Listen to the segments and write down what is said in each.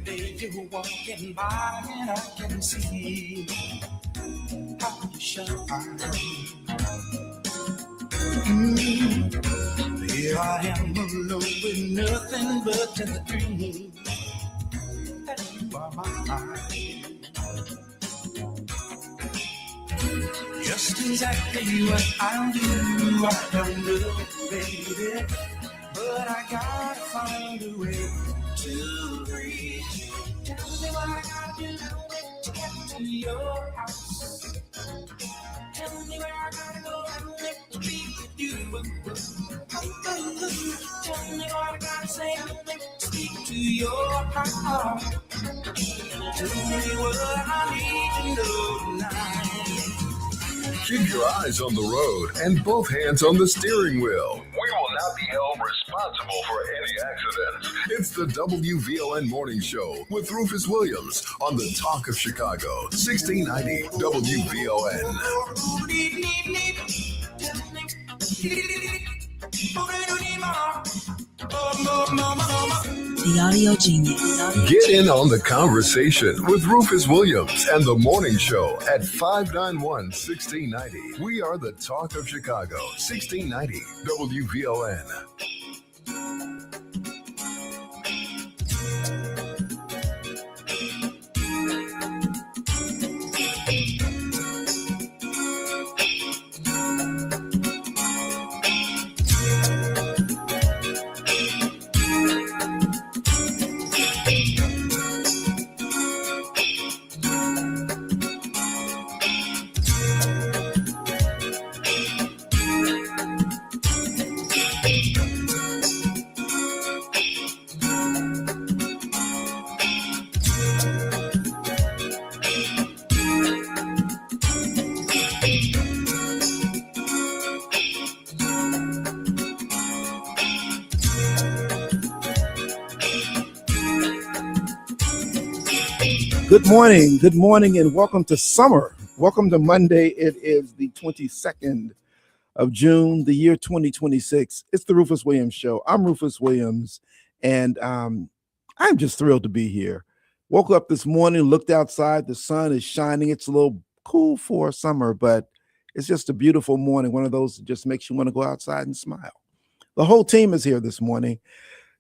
day you're walking by and I can see how you shine. Here I am alone with nothing but the dream that you are mine. Just exactly what I'll do, I don't know, baby, but I gotta find a way to reach you. Tell me what I gotta do to get to your house. Tell me where I gotta go and to be with you. Tell me what I gotta say to speak to your heart. Tell me what I need to know tonight. Keep your eyes on the road and both hands on the steering wheel. We will not be held responsible for any accidents. It's the WVON Morning Show with Rufus Williams on the Talk of Chicago, 1690 WVON. The Audio Genius. Get in on the conversation with Rufus Williams and the Morning Show at 591-1690. We are the Talk of Chicago, 1690 WVON. Good morning, and welcome to summer. Welcome to Monday. It is the 22nd of June, the year 2026. It's the Rufus Williams Show. I'm Rufus Williams, and I'm just thrilled to be here. Woke up this morning, looked outside. The sun is shining. It's a little cool for summer, but it's just a beautiful morning. One of those that just makes you want to go outside and smile. The whole team is here this morning.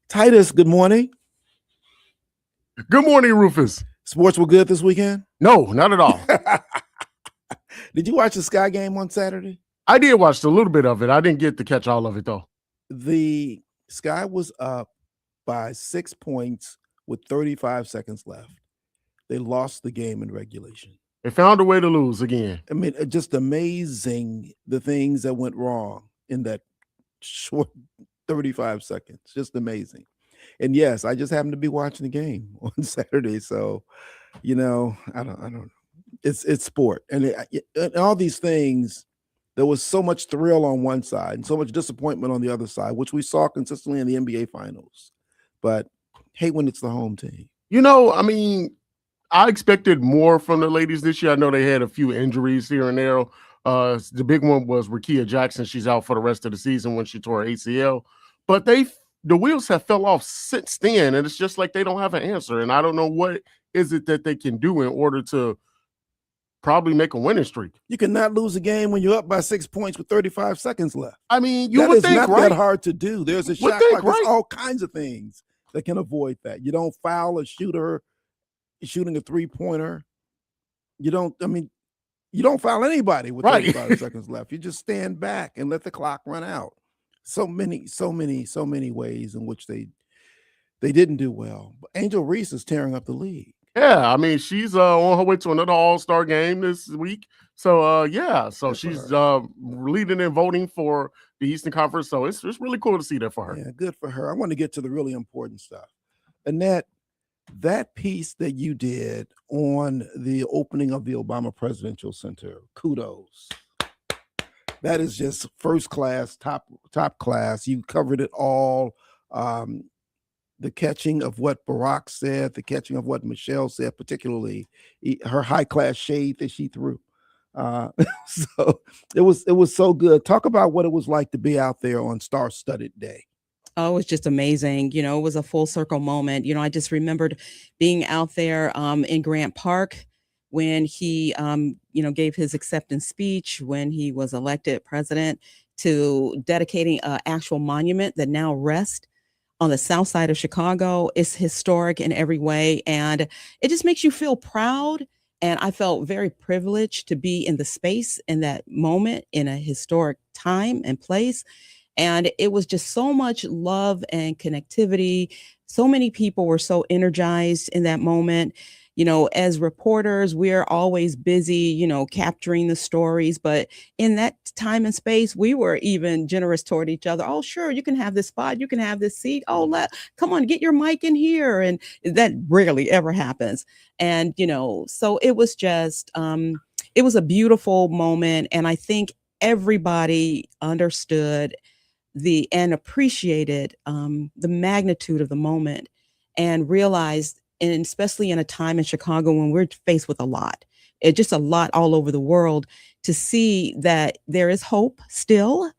Titus, good morning. Good morning, Rufus. Sports were good this weekend? No, not at all. Did you watch the Sky game on Saturday? I did watch a little bit of it. I didn't get to catch all of it, though. The Sky was up by 6 points with 35 seconds left. They lost the game in regulation. They found a way to lose again. I mean, just amazing the things that went wrong in that short 35 seconds. Just amazing. And yes, I just happened to be watching the game on Saturday, so I don't know. It's sport, and all these things. There was so much thrill on one side and so much disappointment on the other side, which we saw consistently in the NBA Finals. But hate when it's the home team. I expected more from the ladies this year. I know they had a few injuries here and there. The big one was Rickea Jackson. She's out for the rest of the season when she tore her ACL. But the wheels have fell off since then, and it's just like they don't have an answer. And I don't know what is it that they can do in order to probably make a winning streak. You cannot lose a game when you're up by 6 points with 35 seconds left. I mean, you would think, right? That is not that hard to do. There's a shot clock. There's all kinds of things that can avoid that. You don't foul a shooter shooting a three-pointer. You don't foul anybody with 35 seconds left. You just stand back and let the clock run out. So many ways in which they didn't do well. But Angel Reese is tearing up the league. Yeah, I mean, she's on her way to another All-Star game this week. So, she's leading in voting for the Eastern Conference. So it's really cool to see that for her. Yeah, good for her. I want to get to the really important stuff. Annette, that piece that you did on the opening of the Obama Presidential Center, kudos. That is just first class, top class. You covered it all. The catching of what Barack said, the catching of what Michelle said, particularly her high class shade that she threw. So it was so good. Talk about what it was like to be out there on star-studded day. Oh, it was just amazing. You know, it was a full circle moment. You know, I just remembered being out there in Grant Park when he, gave his acceptance speech when he was elected president, to dedicating an actual monument that now rests on the south side of Chicago. It's historic in every way, and it just makes you feel proud. And I felt very privileged to be in the space in that moment, in a historic time and place. And it was just so much love and connectivity. So many people were so energized in that moment. You know, as reporters, we're always busy, capturing the stories. But in that time and space, we were even generous toward each other. Oh, sure, you can have this spot. You can have this seat. Oh, come on, get your mic in here. And that rarely ever happens. And, so it was just, it was a beautiful moment. And I think everybody understood and appreciated the magnitude of the moment, and realized, and especially in a time in Chicago when we're faced with just a lot all over the world, to see that there is hope still.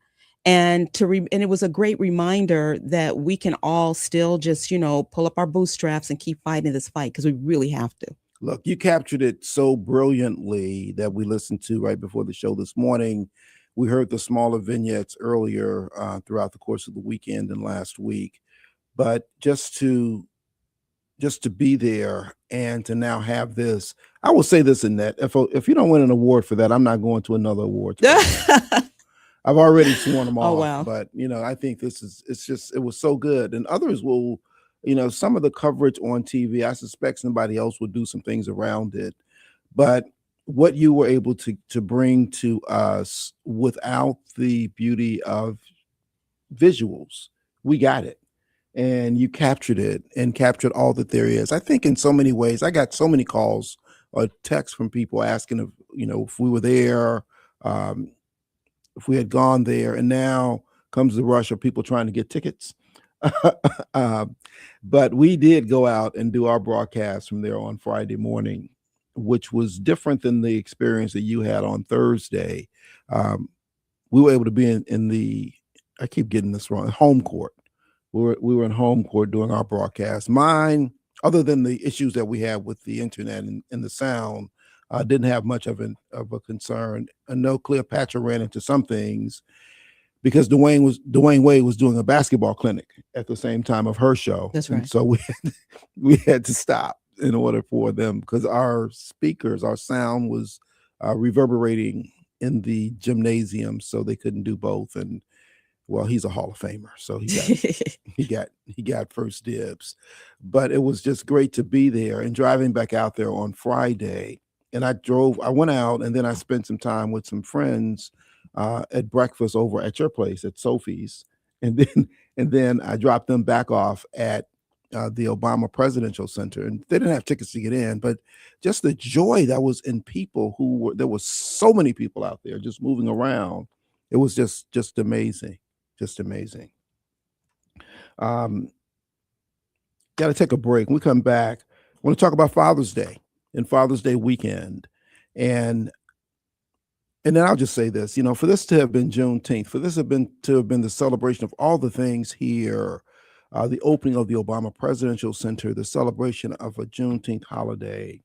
And and it was a great reminder that we can all still just, pull up our bootstraps and keep fighting this fight, because we really have to. Look, you captured it so brilliantly that we listened to right before the show this morning. We heard the smaller vignettes earlier throughout the course of the weekend and last week, but just to be there and to now have this, I will say this, Annette, if you don't win an award for that, I'm not going to another award. I've already sworn them off. Oh, wow. But, I think it was so good. And others will, some of the coverage on TV, I suspect somebody else will do some things around it. But what you were able to bring to us without the beauty of visuals, we got it. And you captured it and captured all that there is. I think in so many ways, I got so many calls or texts from people asking if we were there, if we had gone there, and now comes the rush of people trying to get tickets. But we did go out and do our broadcast from there on Friday morning, which was different than the experience that you had on Thursday. We were able to be in the, I keep getting this wrong, home court. We were in home court doing our broadcast. Mine, other than the issues that we had with the internet and the sound, didn't have much of a concern. I know Cleopatra ran into some things because Dwayne Wade was doing a basketball clinic at the same time of her show. That's right. And so we had to stop in order for them, because our sound was reverberating in the gymnasium, so they couldn't do both. And well, he's a Hall of Famer, so he got first dibs. But it was just great to be there. And driving back out there on Friday, and I went out, and then I spent some time with some friends at breakfast over at your place at Sophie's, and then I dropped them back off at the Obama Presidential Center, and they didn't have tickets to get in, but just the joy that was in people there was so many people out there just moving around. It was just amazing. Just amazing. Got to take a break. When we come back, I want to talk about Father's Day and Father's Day weekend. And then I'll just say this, for this to have been Juneteenth, for this to have been the celebration of all the things here, the opening of the Obama Presidential Center, the celebration of a Juneteenth holiday,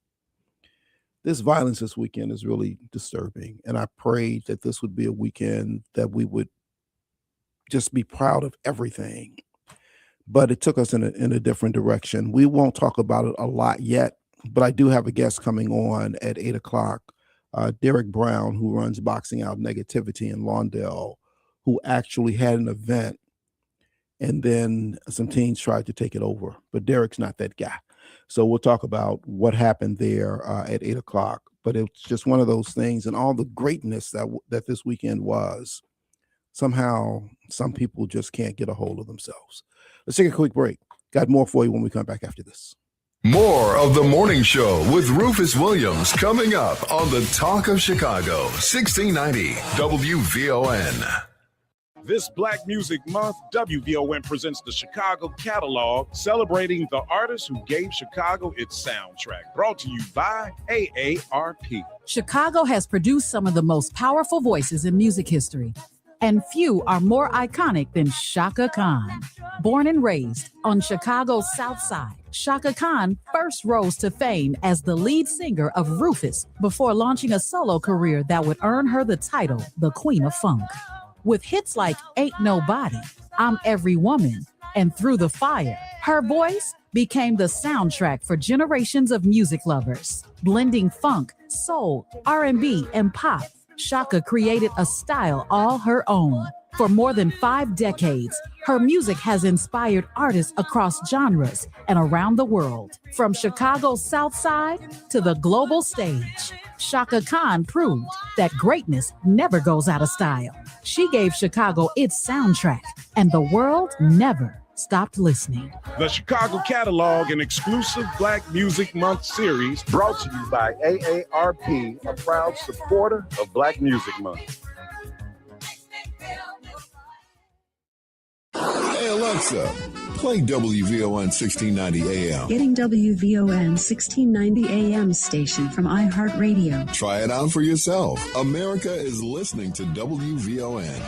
this violence this weekend is really disturbing. And I prayed that this would be a weekend that we would just be proud of everything. But it took us in a different direction. We won't talk about it a lot yet, but I do have a guest coming on at 8 o'clock, Derrick Brown, who runs Boxing Out Negativity in Lawndale, who actually had an event, and then some teens tried to take it over. But Derrick's not that guy. So we'll talk about what happened there at 8 o'clock. But it's just one of those things, and all the greatness that this weekend was. Somehow, some people just can't get a hold of themselves. Let's take a quick break. Got more for you when we come back after this. More of the morning show with Rufus Williams coming up on the Talk of Chicago, 1690 WVON. This Black Music Month, WVON presents the Chicago Catalog, celebrating the artists who gave Chicago its soundtrack. Brought to you by AARP. Chicago has produced some of the most powerful voices in music history. And few are more iconic than Shaka Khan. Born and raised on Chicago's South Side, Shaka Khan first rose to fame as the lead singer of Rufus before launching a solo career that would earn her the title, the Queen of Funk. With hits like Ain't Nobody, I'm Every Woman, and Through the Fire, her voice became the soundtrack for generations of music lovers. Blending funk, soul, R&B, and pop, Shaka created a style all her own. For more than 5 decades, her music has inspired artists across genres and around the world. From Chicago's South Side to the global stage, Shaka Khan proved that greatness never goes out of style. She gave Chicago its soundtrack, and the world never stopped listening. The Chicago Catalog, an exclusive Black Music Month series brought to you by AARP, a proud supporter of Black Music Month. Hey Alexa, play WVON 1690 AM. Getting WVON 1690 AM station from iHeartRadio. Try it out for yourself. America is listening to WVON.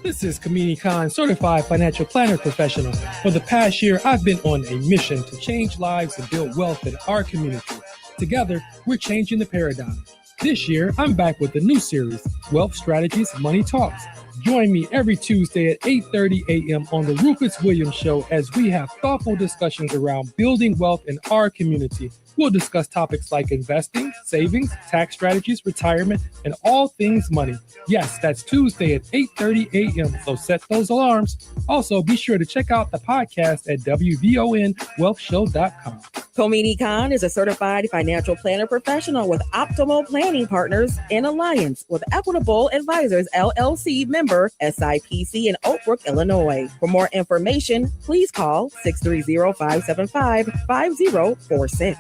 This is Kamini Khan, certified financial planner professional. For the past year, I've been on a mission to change lives and build wealth in our community. Together, we're changing the paradigm. This year, I'm back with a new series, Wealth Strategies, Money Talks. Join me every Tuesday at 8:30 a.m. on the Rufus Williams Show as we have thoughtful discussions around building wealth in our community. We'll discuss topics like investing, savings, tax strategies, retirement, and all things money. Yes, that's Tuesday at 8:30 a.m., so set those alarms. Also, be sure to check out the podcast at WVONwealthshow.com. Komini Khan is a certified financial planner professional with Optimal Planning Partners in alliance with Equitable Advisors, LLC member SIPC in Oak Brook, Illinois. For more information, please call 630-575-5046.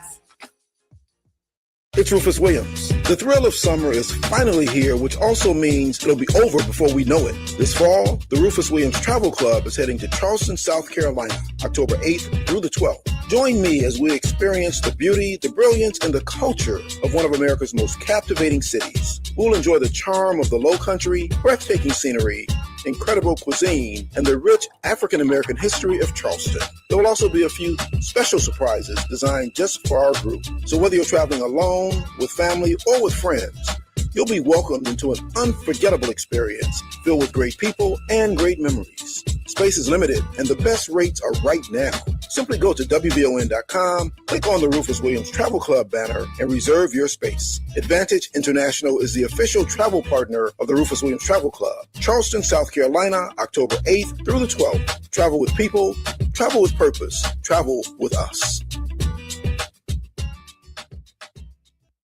It's Rufus Williams. The thrill of summer is finally here, which also means it'll be over before we know it. This fall, the Rufus Williams Travel Club is heading to Charleston, South Carolina, October 8th through the 12th. Join me as we experience the beauty, the brilliance, and the culture of one of America's most captivating cities. We'll enjoy the charm of the Lowcountry, breathtaking scenery, incredible cuisine, and the rich African-American history of Charleston. There will also be a few special surprises designed just for our group. So whether you're traveling alone, with family, or with friends, you'll be welcomed into an unforgettable experience filled with great people and great memories. Space is limited, and the best rates are right now. Simply go to WVON.com, click on the Rufus Williams Travel Club banner, and reserve your space. Advantage International is the official travel partner of the Rufus Williams Travel Club. Charleston, South Carolina, October 8th through the 12th. Travel with people, travel with purpose, travel with us.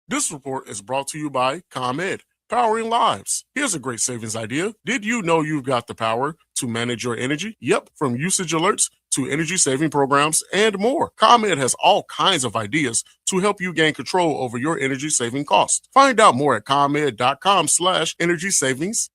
This report is brought to you by ComEd, powering lives. Here's a great savings idea. Did you know you've got the power to manage your energy? Yep, from usage alerts to energy saving programs and more. ComEd has all kinds of ideas to help you gain control over your energy saving costs. Find out more at ComEd.com/energy savings.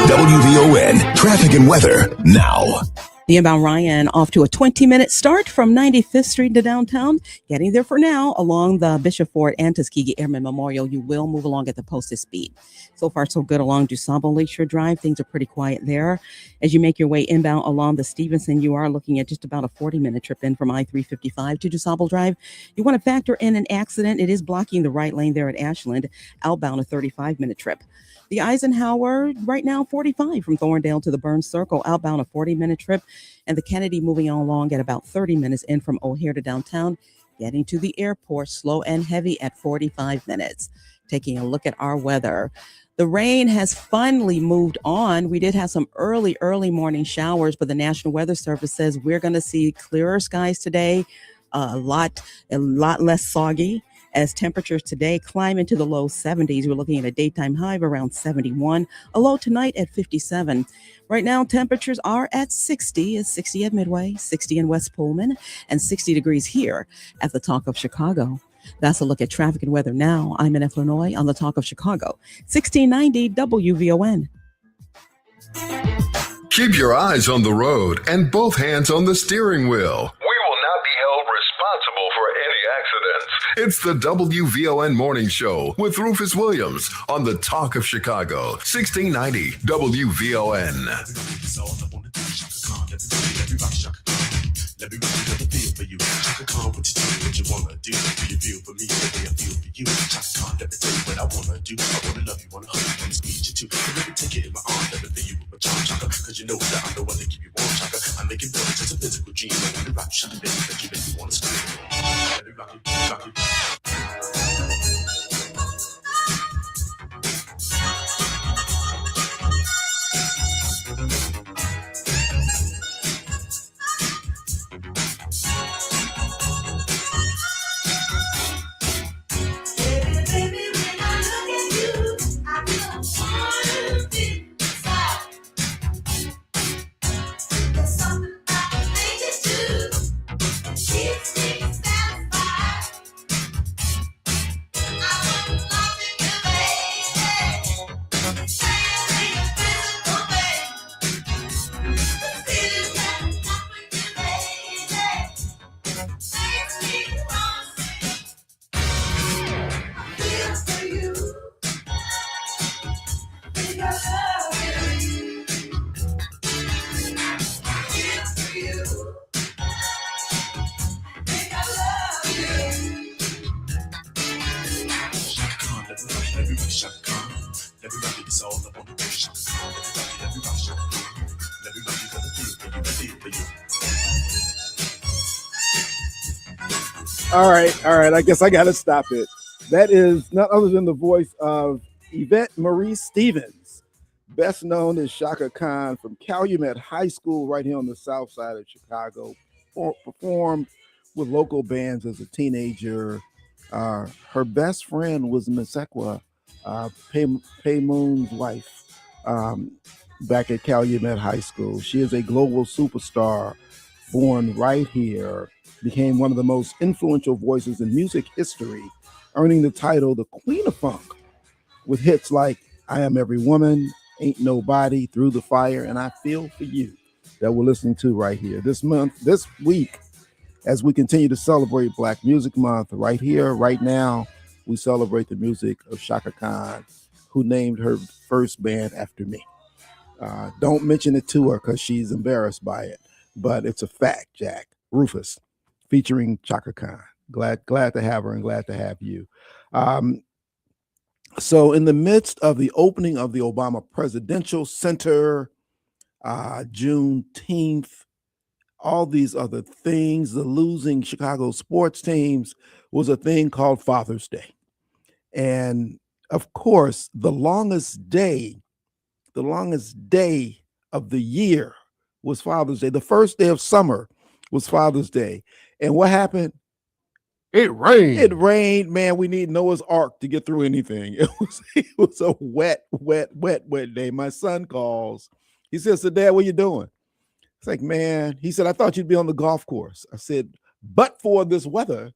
WVON traffic and weather now. The inbound Ryan off to a 20-minute start from 95th Street to downtown. Getting there for now along the Bishop Ford and Tuskegee Airmen Memorial. You will move along at the posted speed. So far, so good along DuSable Lakeshore Drive. Things are pretty quiet there. As you make your way inbound along the Stevenson, you are looking at just about a 40-minute trip in from I-355 to DuSable Drive. You want to factor in an accident. It is blocking the right lane there at Ashland. Outbound, a 35-minute trip. The Eisenhower, right now, 45 from Thorndale to the Burns Circle. Outbound, a 40-minute trip. And the Kennedy moving on along at about 30 minutes in from O'Hare to downtown. Getting to the airport, slow and heavy at 45 minutes. Taking a look at our weather. The rain has finally moved on. We did have some early morning showers, but the National Weather Service says we're going to see clearer skies today, a lot less soggy. As temperatures today climb into the low 70s, we're looking at a daytime high of around 71, a low tonight at 57. Right now, temperatures are at 60. It's 60 at Midway, 60 in West Pullman, and 60 degrees here at the Talk of Chicago. That's a look at traffic and weather now. I'm in Illinois on the Talk of Chicago, 1690 WVON. Keep your eyes on the road and both hands on the steering wheel. We will not be held responsible for any accidents. It's the WVON Morning Show with Rufus Williams on the Talk of Chicago, 1690 WVON. Let me really get the feel for you. Chaka Khan, what you do, what you wanna do. Do you feel for me the way I feel for you? Chaka Khan, let me tell you what I wanna do. I wanna love you, wanna hug you, wanna squeeze you too. So let me take it in my arms, let me feel you with my charm, Chaka. Cause you know that I'm the one that keep you warm, Chaka. I make it better, just a physical dream. I wanna rock you, Chaka, baby, that you make me wanna scream. Let me rock you, rock you. All right. I guess I got to stop it. That is none other than the voice of Yvette Marie Stevens, best known as Shaka Khan from Calumet High School right here on the south side of Chicago. Performed with local bands as a teenager. Her best friend was Miss Equa, Pay Moon's wife, back at Calumet High School. She is a global superstar, born right here, became one of the most influential voices in music history, earning the title the Queen of Funk with hits like I Am Every Woman, Ain't Nobody, Through the Fire, and I Feel For You that we're listening to right here. This week, as we continue to celebrate Black Music Month, right here, right now, we celebrate the music of Shaka Khan, who named her first band after me. Don't mention it to her because she's embarrassed by it, but it's a fact, Jack. Rufus, featuring Shaka Khan. Glad to have her and glad to have you. So in the midst of the opening of the Obama Presidential Center, Juneteenth, all these other things, the losing Chicago sports teams was a thing called Father's Day. And of course, the longest day of the year was Father's Day. The first day of summer was Father's Day. And what happened? It rained. Man. We need Noah's Ark to get through anything. It was a wet day. My son calls. He says, "So Dad, what you doing?" It's like, man, he said, "I thought you'd be on the golf course." I said, "But for this weather,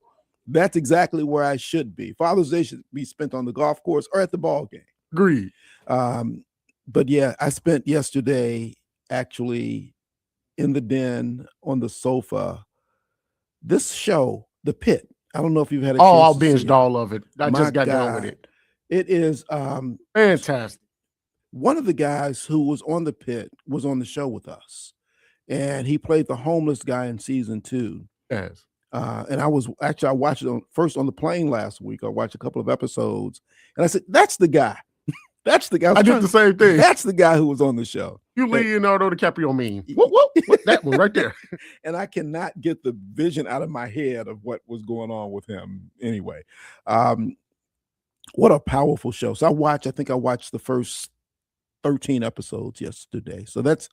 that's exactly where I should be. Father's Day should be spent on the golf course or at the ball game." Agreed. But yeah, I spent yesterday actually in the den on the sofa. This show, The Pit, I don't know if you've had a chance. I'll binged all of it. I just got done with it. It is fantastic. One of the guys who was on The Pit was on the show with us, and he played the homeless guy in season 2. Yes. And I watched it first on the plane last week. I watched a couple of episodes, and I said, "That's the guy." That's the guy. I did the same thing. That's the guy who was on the show. You Leonardo DiCaprio mean. Whoop, that one right there. And I cannot get the vision out of my head of what was going on with him anyway. What a powerful show. So I think I watched the first 13 episodes yesterday. So that's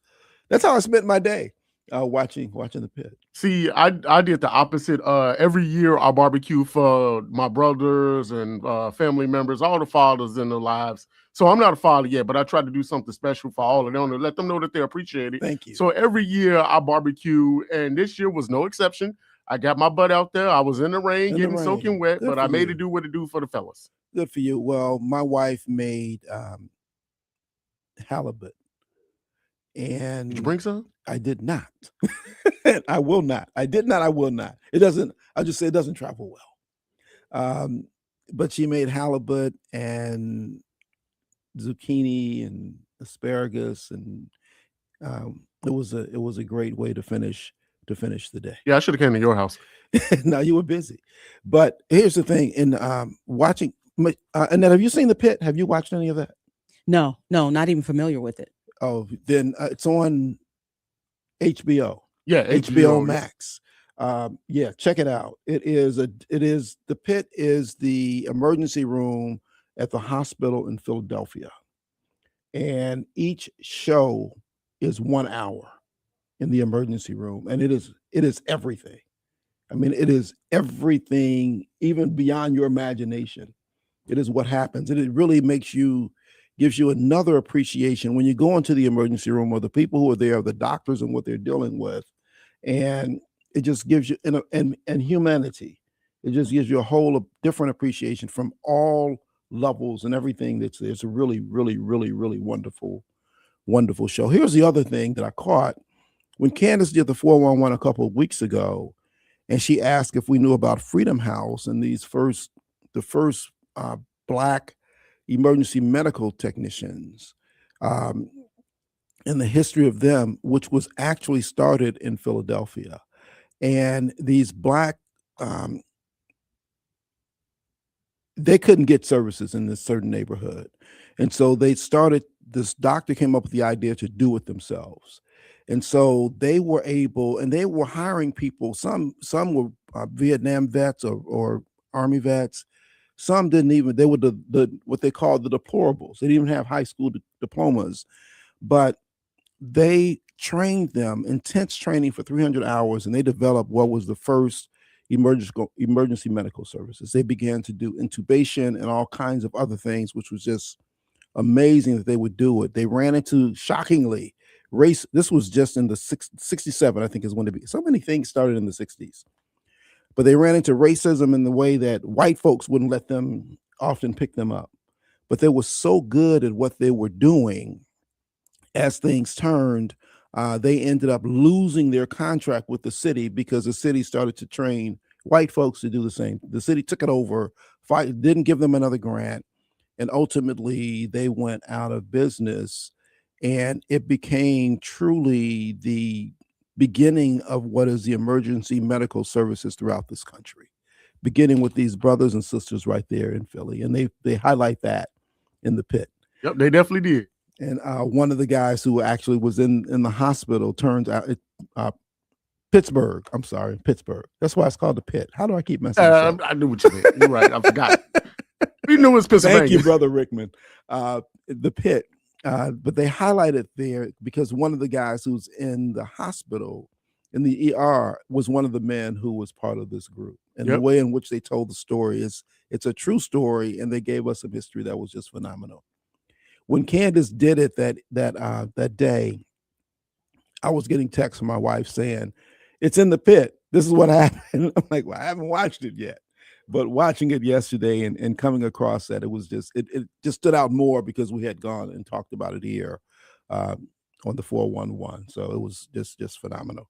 how I spent my day, watching The Pit. See, I did the opposite. Every year I barbecue for my brothers and family members, all the fathers in their lives. So I'm not a father yet, but I try to do something special for all of them to let them know that they appreciate it. Thank you. So every year I barbecue, and this year was no exception. I got my butt out there. I was in the rain, soaking wet, but I made it do what it do for the fellas. Good for you. Well, my wife made halibut. And did you bring some? I did not. I will not. I did not. I will not. It doesn't. I'll just say it doesn't travel well. But she made halibut and zucchini and asparagus, and it was a great way to finish the day. Yeah, I should have came to your house. No, you were busy. But here's the thing: in watching, Annette, have you seen The Pit? Have you watched any of that? No, not even familiar with it. Oh, then it's on HBO. Yeah, HBO Max. Yeah, check it out. The Pit is the emergency room at the hospital in Philadelphia, and each show is 1 hour in the emergency room, and it is everything. I mean, it is everything, even beyond your imagination. It is what happens, and it really gives you another appreciation when you go into the emergency room, or the people who are there, the doctors and what they're dealing with, and it just gives you and humanity. It just gives you a whole different appreciation from all levels and everything that's there. It's a really, really, really, really wonderful show. Here's the other thing that I caught when Candace did the 411 a couple of weeks ago, and she asked if we knew about Freedom House and the first Black emergency medical technicians, and the history of them, which was actually started in Philadelphia. And these Black, they couldn't get services in this certain neighborhood. And so this doctor came up with the idea to do it themselves. And so they were able, and they were hiring people. Some were Vietnam vets or Army vets. Some didn't even, they were the what they called the deplorables. They didn't even have high school diplomas, but they trained them, intense training for 300 hours, and they developed what was the first emergency medical services. They began to do intubation and all kinds of other things, which was just amazing that they would do it. They ran into, shockingly, race. This was just in the 67, I think is when so many things started in the 60s. But they ran into racism in the way that white folks wouldn't let them often pick them up. But they were so good at what they were doing, as things turned, they ended up losing their contract with the city because the city started to train white folks to do the same. The city took it over, didn't give them another grant, and ultimately they went out of business. And it became truly the beginning of what is the emergency medical services throughout this country, beginning with these brothers and sisters right there in Philly. And they highlight that in The Pit. Yep, they definitely did. And one of the guys who actually was in the hospital, turns out Pittsburgh. I'm sorry, Pittsburgh. That's why it's called The Pit. How do I keep messing up? I knew what you meant. You're right. I forgot. We knew it was Pennsylvania. Thank you, Brother Rickman. The Pit. But they highlighted there because one of the guys who's in the hospital, in the ER, was one of the men who was part of this group. And the way in which they told the story it's a true story, and they gave us some history that was just phenomenal. When Candace did it that day, I was getting texts from my wife saying, "It's in The Pit. This is what happened." I'm like, "Well, I haven't watched it yet." But watching it yesterday and coming across that, it was just it just stood out more because we had gone and talked about it here on the 411. So it was just phenomenal.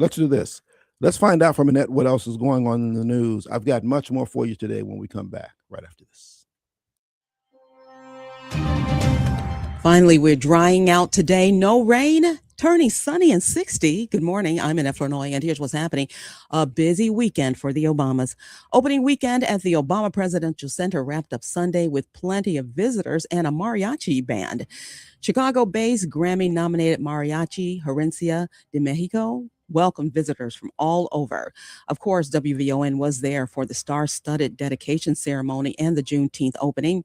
Let's do this. Let's find out from Annette what else is going on in the news. I've got much more for you today when we come back right after this. Finally, we're drying out today. No rain, turning sunny and 60. Good morning. I'm Annette Flournoy, and here's what's happening. A busy weekend for the Obamas. Opening weekend at the Obama Presidential Center wrapped up Sunday with plenty of visitors and a mariachi band. Chicago-based Grammy-nominated mariachi Herencia de Mexico welcomed visitors from all over. Of course, WVON was there for the star-studded dedication ceremony and the Juneteenth opening.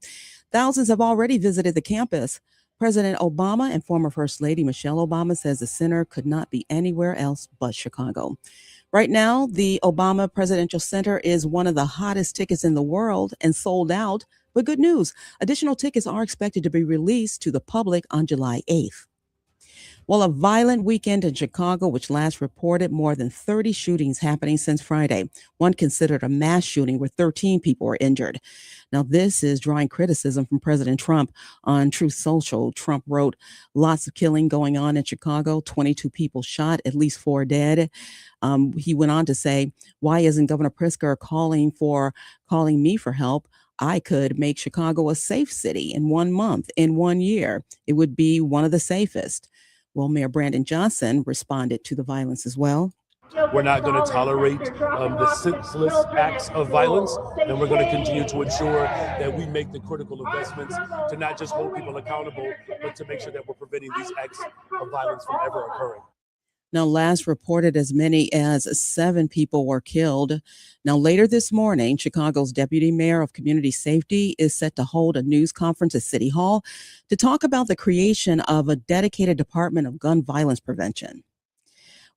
Thousands have already visited the campus. President Obama and former First Lady Michelle Obama says the center could not be anywhere else but Chicago. Right now, the Obama Presidential Center is one of the hottest tickets in the world and sold out. But good news, additional tickets are expected to be released to the public on July 8th. Well, a violent weekend in Chicago, which last reported more than 30 shootings happening since Friday. One considered a mass shooting where 13 people were injured. Now, this is drawing criticism from President Trump on Truth Social. Trump wrote, lots of killing going on in Chicago, 22 people shot, at least 4 dead. He went on to say, why isn't Governor Pritzker calling me for help? I could make Chicago a safe city in 1 month, in 1 year. It would be one of the safest. Well, Mayor Brandon Johnson responded to the violence as well. We're not going to tolerate the senseless acts of violence, and we're going to continue to ensure that we make the critical investments to not just hold people accountable, but to make sure that we're preventing these acts of violence from ever occurring. Now, last reported as many as 7 people were killed. Now, later this morning, Chicago's Deputy Mayor of Community Safety is set to hold a news conference at City Hall to talk about the creation of a dedicated Department of Gun Violence Prevention.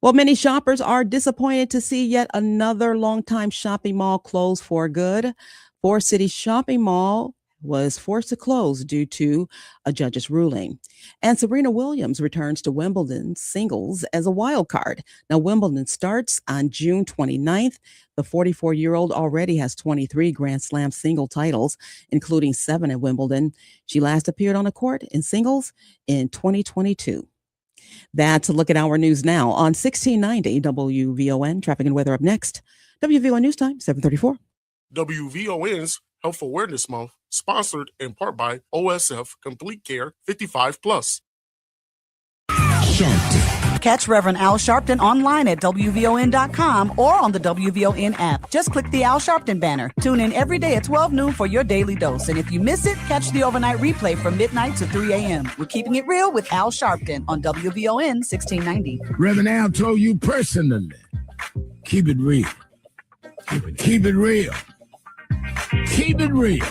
Well, many shoppers are disappointed to see yet another longtime shopping mall close for good. Forest City Shopping Mall was forced to close due to a judge's ruling. And Serena Williams returns to Wimbledon singles as a wild card. Now, Wimbledon starts on June 29th. The 44-year-old already has 23 Grand Slam single titles, including 7 at Wimbledon. She last appeared on the court in singles in 2022. That's a look at our news now on 1690 WVON. Traffic and weather up next. WVON News Time, 7:34. WVON's Health Awareness Month, sponsored in part by OSF Complete Care 55+. Catch Reverend Al Sharpton online at WVON.com or on the WVON app. Just click the Al Sharpton banner. Tune in every day at 12 noon for your daily dose. And if you miss it, catch the overnight replay from midnight to 3 a.m. We're keeping it real with Al Sharpton on WVON 1690. Reverend Al told you personally, keep it real. Keep it real. Keep it real.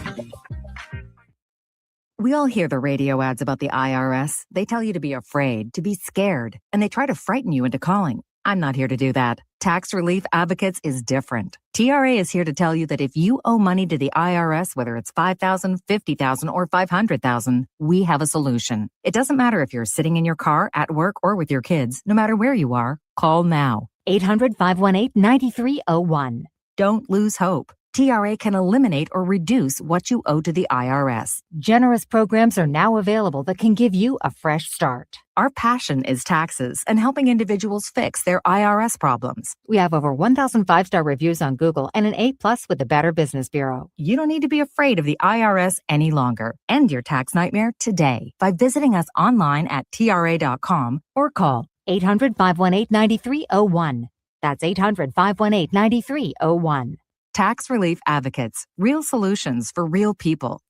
We all hear the radio ads about the IRS. They tell you to be afraid, to be scared, and they try to frighten you into calling. I'm not here to do that. Tax Relief Advocates is different. TRA is here to tell you that if you owe money to the IRS, whether it's $5,000, $50,000, or $500,000, we have a solution. It doesn't matter if you're sitting in your car, at work, or with your kids. No matter where you are, call now. 800-518-9301. Don't lose hope. TRA can eliminate or reduce what you owe to the IRS. Generous programs are now available that can give you a fresh start. Our passion is taxes and helping individuals fix their IRS problems. We have over 1,000 5-star reviews on Google and an A+ with the Better Business Bureau. You don't need to be afraid of the IRS any longer. End your tax nightmare today by visiting us online at TRA.com or call 800-518-9301. That's 800-518-9301. Tax Relief Advocates, real solutions for real people.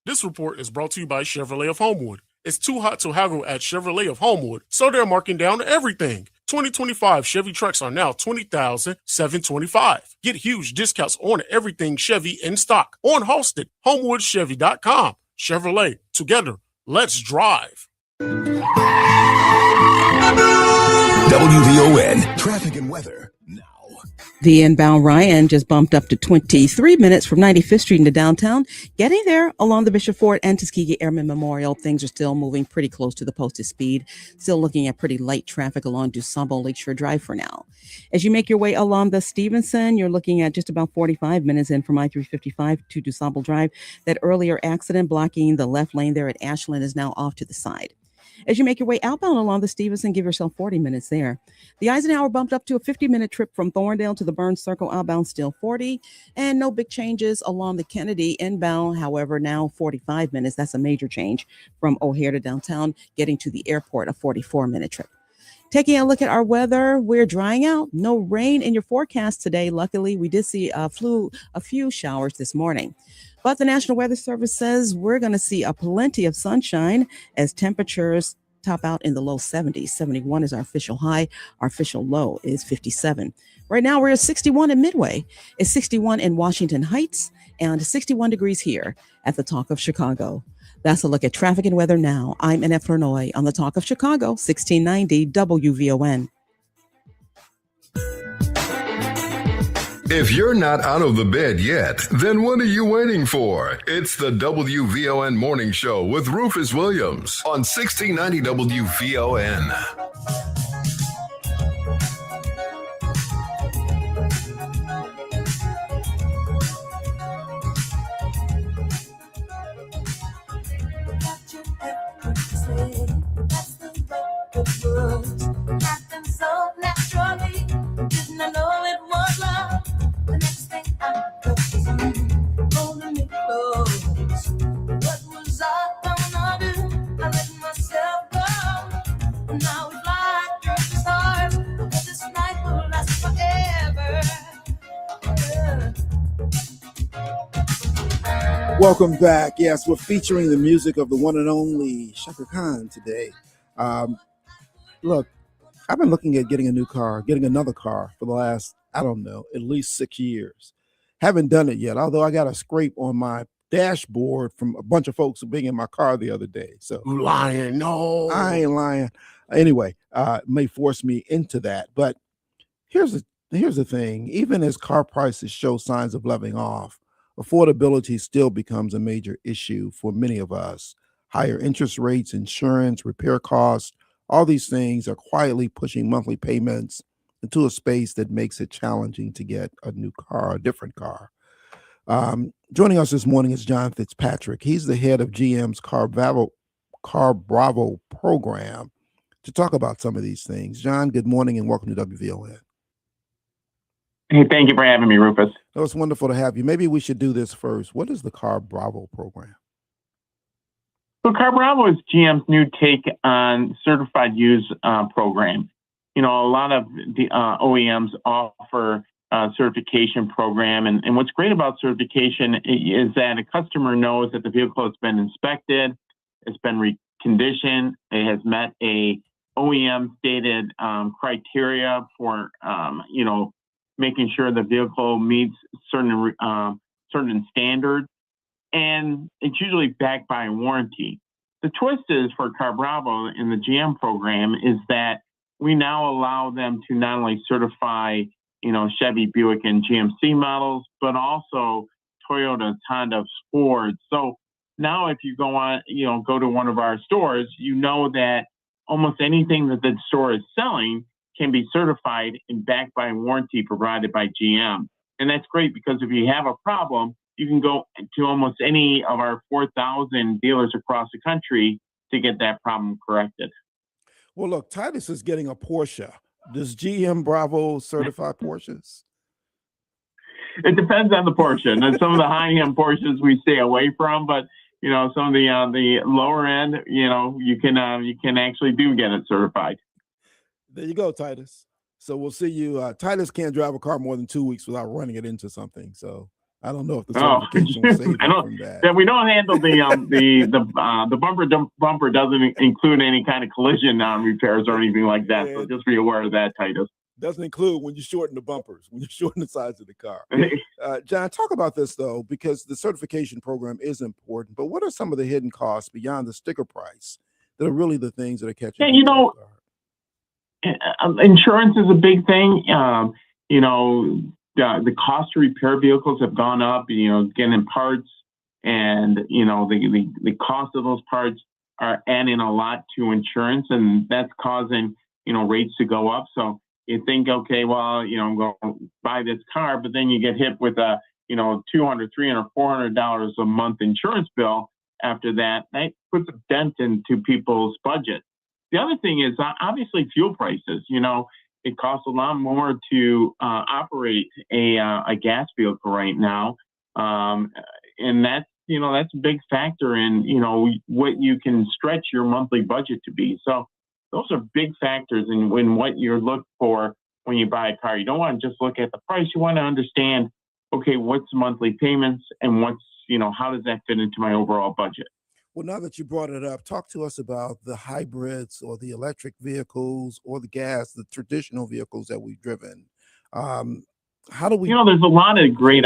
This report is brought to you by Chevrolet of Homewood. It's too hot to haggle at Chevrolet of Homewood, so they're marking down everything. 2025 Chevy trucks are now $20,725. Get huge discounts on everything Chevy in stock on Halsted, HomewoodChevy.com. Chevrolet, together, let's drive. WVON, traffic and weather now. The inbound Ryan just bumped up to 23 minutes from 95th Street into downtown. Getting there along the Bishop Ford and Tuskegee Airmen Memorial. Things are still moving pretty close to the posted speed. Still looking at pretty light traffic along DuSable Lakeshore Drive for now. As you make your way along the Stevenson, you're looking at just about 45 minutes in from I-355 to DuSable Drive. That earlier accident blocking the left lane there at Ashland is now off to the side. As you make your way outbound along the Stevenson, give yourself 40 minutes there. The Eisenhower bumped up to a 50-minute trip from Thorndale to the Burns Circle, outbound still 40. And no big changes along the Kennedy inbound, however, now 45 minutes. That's a major change from O'Hare to downtown, getting to the airport, a 44-minute trip. Taking a look at our weather, we're drying out. No rain in your forecast today. Luckily, we did see a few showers this morning. But the National Weather Service says we're going to see a plenty of sunshine as temperatures top out in the low 70s. 71 is our official high. Our official low is 57. Right now, we're at 61 in Midway. It's 61 in Washington Heights and 61 degrees here at the Talk of Chicago. That's a look at traffic and weather now. I'm Annette Flournoy on the Talk of Chicago, 1690 WVON. If you're not out of the bed yet, then what are you waiting for? It's the WVON Morning Show with Rufus Williams on 1690 WVON. Welcome back. Yes, we're featuring the music of the one and only Shaka Khan today. Look, I've been looking at getting another car for the last, I don't know, at least 6 years. Haven't done it yet, although I got a scrape on my dashboard from a bunch of folks being in my car the other day. So You lying? No, I ain't lying. Anyway, may force me into that. But here's the thing. Even as car prices show signs of leveling off, affordability still becomes a major issue for many of us. Higher interest rates, insurance, repair costs, all these things are quietly pushing monthly payments into a space that makes it challenging to get a new car, a different car. Joining us this morning is John Fitzpatrick. He's the head of GM's Car Bravo program to talk about some of these things. John, good morning and welcome to WVON. Hey, thank you for having me, Rufus. It was wonderful to have you. Maybe we should do this first. What is the Car Bravo program? So Car Bravo is GM's new take on certified use program. You know, a lot of the OEMs offer a certification program. And what's great about certification is that a customer knows that the vehicle has been inspected, it's been reconditioned, it has met a OEM stated criteria for, making sure the vehicle meets certain standards, and it's usually backed by a warranty. The twist is for Car Bravo in the GM program is that we now allow them to not only certify, Chevy, Buick, and GMC models, but also Toyota, Honda, Ford. So now if you go to one of our stores, you know that almost anything that the store is selling can be certified and backed by a warranty provided by GM. And that's great because if you have a problem, you can go to almost any of our 4,000 dealers across the country to get that problem corrected. Well, look, Titus is getting a Porsche. Does GM Bravo certify Porsches? It depends on the Porsche. And some of the high-end Porsches we stay away from, but some of the lower end, you can actually do get it certified. There you go, Titus. So we'll see you. Titus can't drive a car more than 2 weeks without running it into something. So I don't know if the certification will save him from that. Yeah, we don't handle the bumper doesn't include any kind of collision repairs or anything like that. So just be aware of that, Titus. Doesn't include when you shorten the bumpers, when you shorten the size of the car. John, talk about this though, because the certification program is important. But what are some of the hidden costs beyond the sticker price that are really the things that are catching? Yeah, insurance is a big thing. The cost to repair vehicles have gone up, getting parts and, the cost of those parts are adding a lot to insurance, and that's causing, rates to go up. So you think, okay, well, I'm going to buy this car, but then you get hit with a, $200, $300, $400 a month insurance bill. After that puts a dent into people's budget. The other thing is obviously fuel prices. It costs a lot more to operate a gas vehicle right now, and that's a big factor in what you can stretch your monthly budget to be. So those are big factors in what you're looking for when you buy a car. You don't want to just look at the price. You want to understand, okay, what's monthly payments and what's how does that fit into my overall budget? Well, now that you brought it up, talk to us about the hybrids or the electric vehicles or the traditional vehicles that we've driven. How do we? There's a lot of great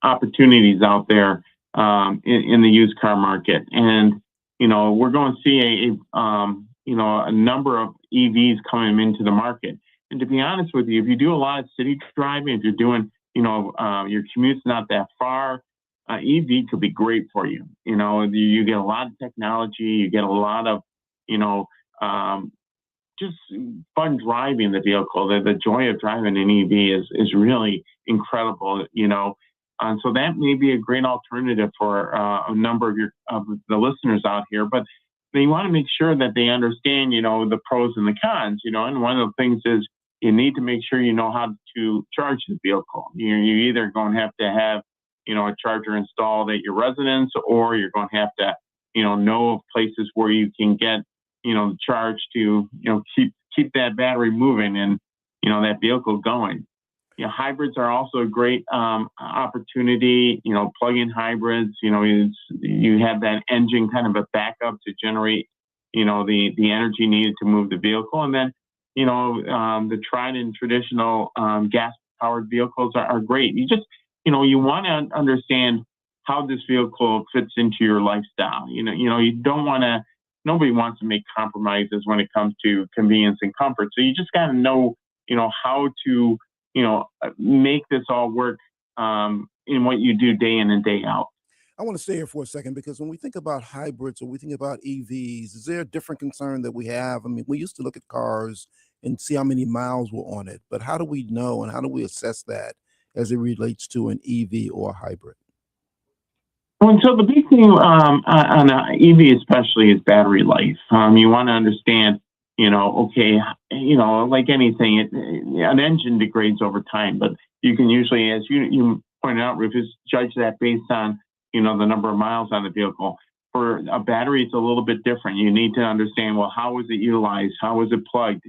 opportunities out there in the used car market, and we're going to see a number of EVs coming into the market. And to be honest with you, if you do a lot of city driving, if you're doing your commute's not that far, EV could be great for you. You get a lot of technology, you get a lot of, just fun driving the vehicle. The joy of driving an EV is really incredible, and so that may be a great alternative for a number of the listeners out here. But they want to make sure that they understand, the pros and the cons, and one of the things is you need to make sure you know how to charge the vehicle. You're either going to have, a charger installed at your residence, or you're going to have to, know of places where you can get, the charge to, keep that battery moving and, that vehicle going. Hybrids are also a great opportunity, plug-in hybrids, you have that engine kind of a backup to generate, the energy needed to move the vehicle. And then, the tried and traditional gas-powered vehicles are great. You just, you want to understand how this vehicle fits into your lifestyle. You don't want to, nobody wants to make compromises when it comes to convenience and comfort. So you just got to know, how to, make this all work in what you do day in and day out. I want to stay here for a second, because when we think about hybrids or we think about EVs, is there a different concern that we have? I mean, we used to look at cars and see how many miles were on it, but how do we know and how do we assess that as it relates to an EV or a hybrid? Well, so the big thing on an EV especially is battery life. You want to understand, like anything, an engine degrades over time, but you can usually, as you pointed out, Rufus, judge that based on, the number of miles on the vehicle. For a battery, it's a little bit different. You need to understand, well, how was it utilized? How was it plugged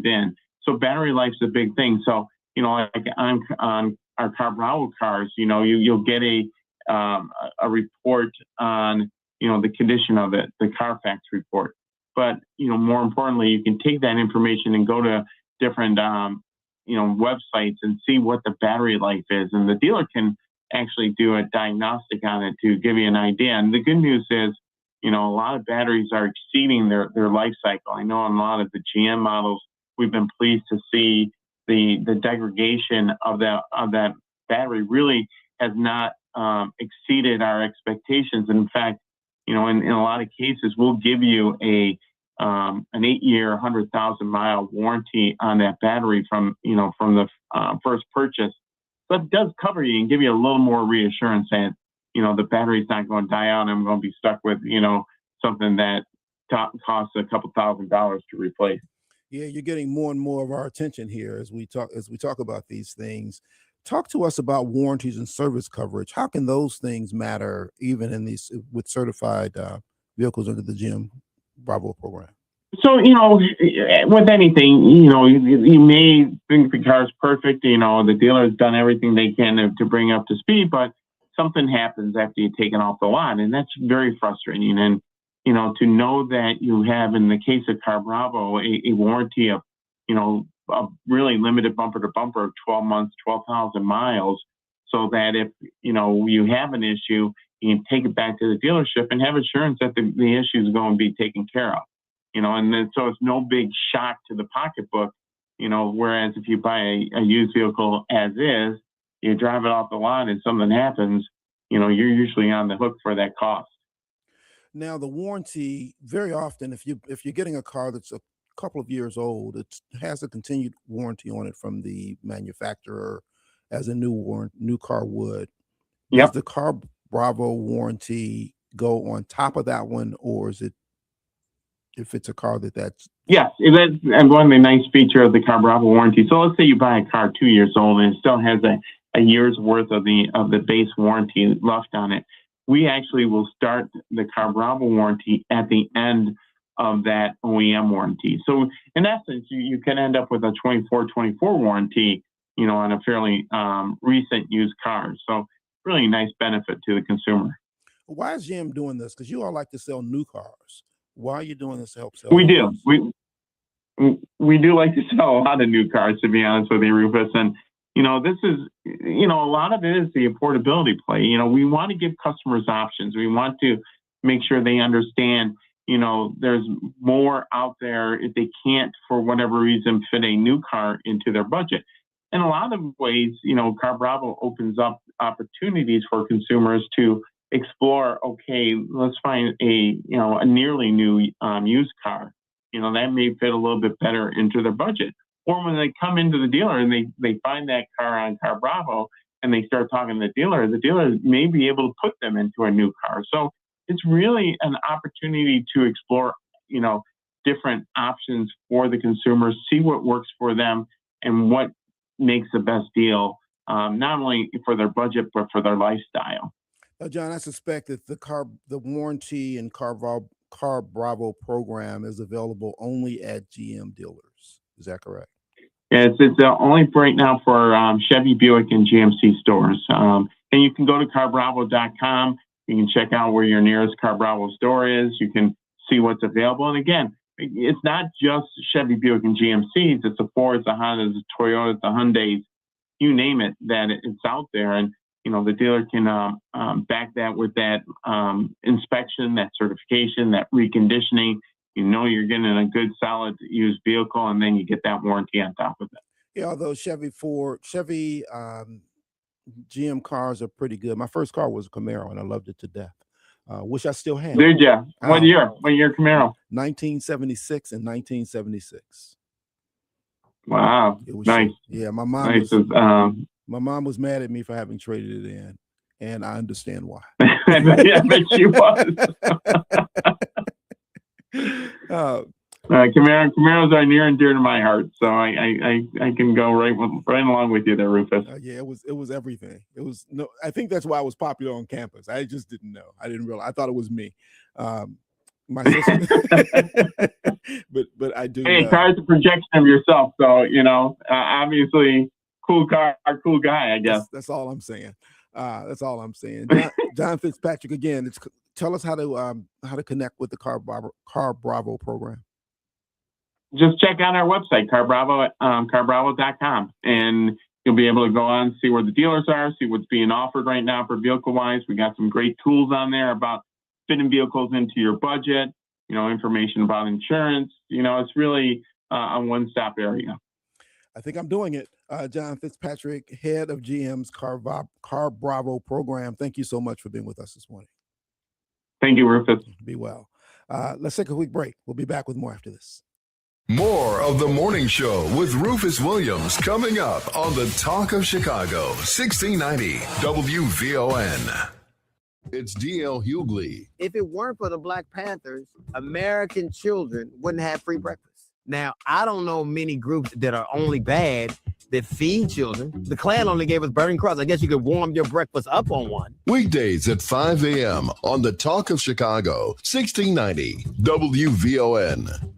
in? So battery life is a big thing. So, like on our Bravo cars, you'll get a report on, the condition of it, the Carfax report. But, more importantly, you can take that information and go to different, websites and see what the battery life is. And the dealer can actually do a diagnostic on it to give you an idea. And the good news is, a lot of batteries are exceeding their life cycle. I know on a lot of the GM models, we've been pleased to see the degradation of that battery really has not exceeded our expectations. And in fact, in a lot of cases, we'll give you an 8-year, 100,000 mile warranty on that battery from the first purchase. So it does cover you and give you a little more reassurance that, the battery's not going to die out and I'm going to be stuck with, something that costs a couple $1,000s to replace. Yeah, you're getting more and more of our attention here as we talk about these things. Talk to us about warranties and service coverage. How can those things matter even in these with certified vehicles under the GM Bravo program? So, with anything, you may think the car's perfect, the dealer has done everything they can to bring up to speed, but something happens after you take it off the lot, and that's very frustrating. And, to know that you have, in the case of Car Bravo, a warranty of, a really limited bumper to bumper of 12 months, 12,000 miles, so that if, you have an issue, you can take it back to the dealership and have assurance that the issue is going to be taken care of. And then, so it's no big shock to the pocketbook, whereas if you buy a used vehicle as is, you drive it off the lot and something happens, you're usually on the hook for that cost. Now, the warranty, very often, if you're getting a car that's a couple of years old, it has a continued warranty on it from the manufacturer as a new car would. Yep. Does the Car Bravo warranty go on top of that one, or is it, if it's a car that's... Yes, that's one of the nice feature of the Car Bravo warranty. So let's say you buy a car 2 years old and it still has a year's worth of the base warranty left on it. We actually will start the Car Bravo warranty at the end of that OEM warranty. So in essence, you can end up with a 24 warranty, on a fairly recent used car. So really nice benefit to the consumer. Why is GM doing this? Because you all like to sell new cars. Why are you doing this to help sell? We do. We do like to sell a lot of new cars, to be honest with you, Rufus. And, this is, a lot of it is the affordability play. We want to give customers options. We want to make sure they understand, there's more out there if they can't, for whatever reason, fit a new car into their budget. in a lot of ways, Car Bravo opens up opportunities for consumers to explore, okay, let's find a nearly new used car. That may fit a little bit better into their budget. Or when they come into the dealer and they find that car on Car Bravo and they start talking to the dealer may be able to put them into a new car. So it's really an opportunity to explore, different options for the consumers, see what works for them and what makes the best deal, not only for their budget, but for their lifestyle. John, I suspect that the warranty and Car Bravo program is available only at GM dealers. Is that correct? Yeah, it's only right now for Chevy, Buick, and GMC stores. And you can go to carbravo.com. You can check out where your nearest Car Bravo store is. You can see what's available. And again, it's not just Chevy, Buick, and GMCs. It's the Fords, the Hondas, the Toyotas, the Hyundais, you name it, that it's out there. And, the dealer can back that with that inspection, that certification, that reconditioning. You're getting a good, solid used vehicle, and then you get that warranty on top of it. Yeah, although Chevy, GM cars are pretty good. My first car was a Camaro, and I loved it to death. Wish I still had. Did you? What year? What year Camaro? 1976 and 1976. Wow, it was nice. Yeah, my mom nice. My mom was mad at me for having traded it in, and I understand why. I bet she was. Camaros are near and dear to my heart, so I can go right along with you there, Rufus. Yeah, it was everything. I think that's why I was popular on campus. I just didn't know. I didn't realize. I thought it was me. My sister, but I do. Hey, car's a projection of yourself, so obviously, cool car, cool guy, I guess. That's all I'm saying. That's all I'm saying. John Fitzpatrick again. Tell us how to connect with the Car Bravo program. Just check out our website, carbravo.com, and you'll be able to go on, see where the dealers are, see what's being offered right now for vehicle-wise. We got some great tools on there about fitting vehicles into your budget, information about insurance. It's really a one-stop area. I think I'm doing it. John Fitzpatrick, head of GM's Car Bravo program. Thank you so much for being with us this morning. Thank you, Rufus. Be well. Let's take a quick break. We'll be back with more after this. More of the morning show with Rufus Williams coming up on the Talk of Chicago, 1690 WVON. It's D.L. Hughley. If it weren't for the Black Panthers, American children wouldn't have free breakfast. Now, I don't know many groups that are only bad that feed children. The Klan only gave us burning cross. I guess you could warm your breakfast up on one. Weekdays at 5 a.m. on the Talk of Chicago, 1690 WVON.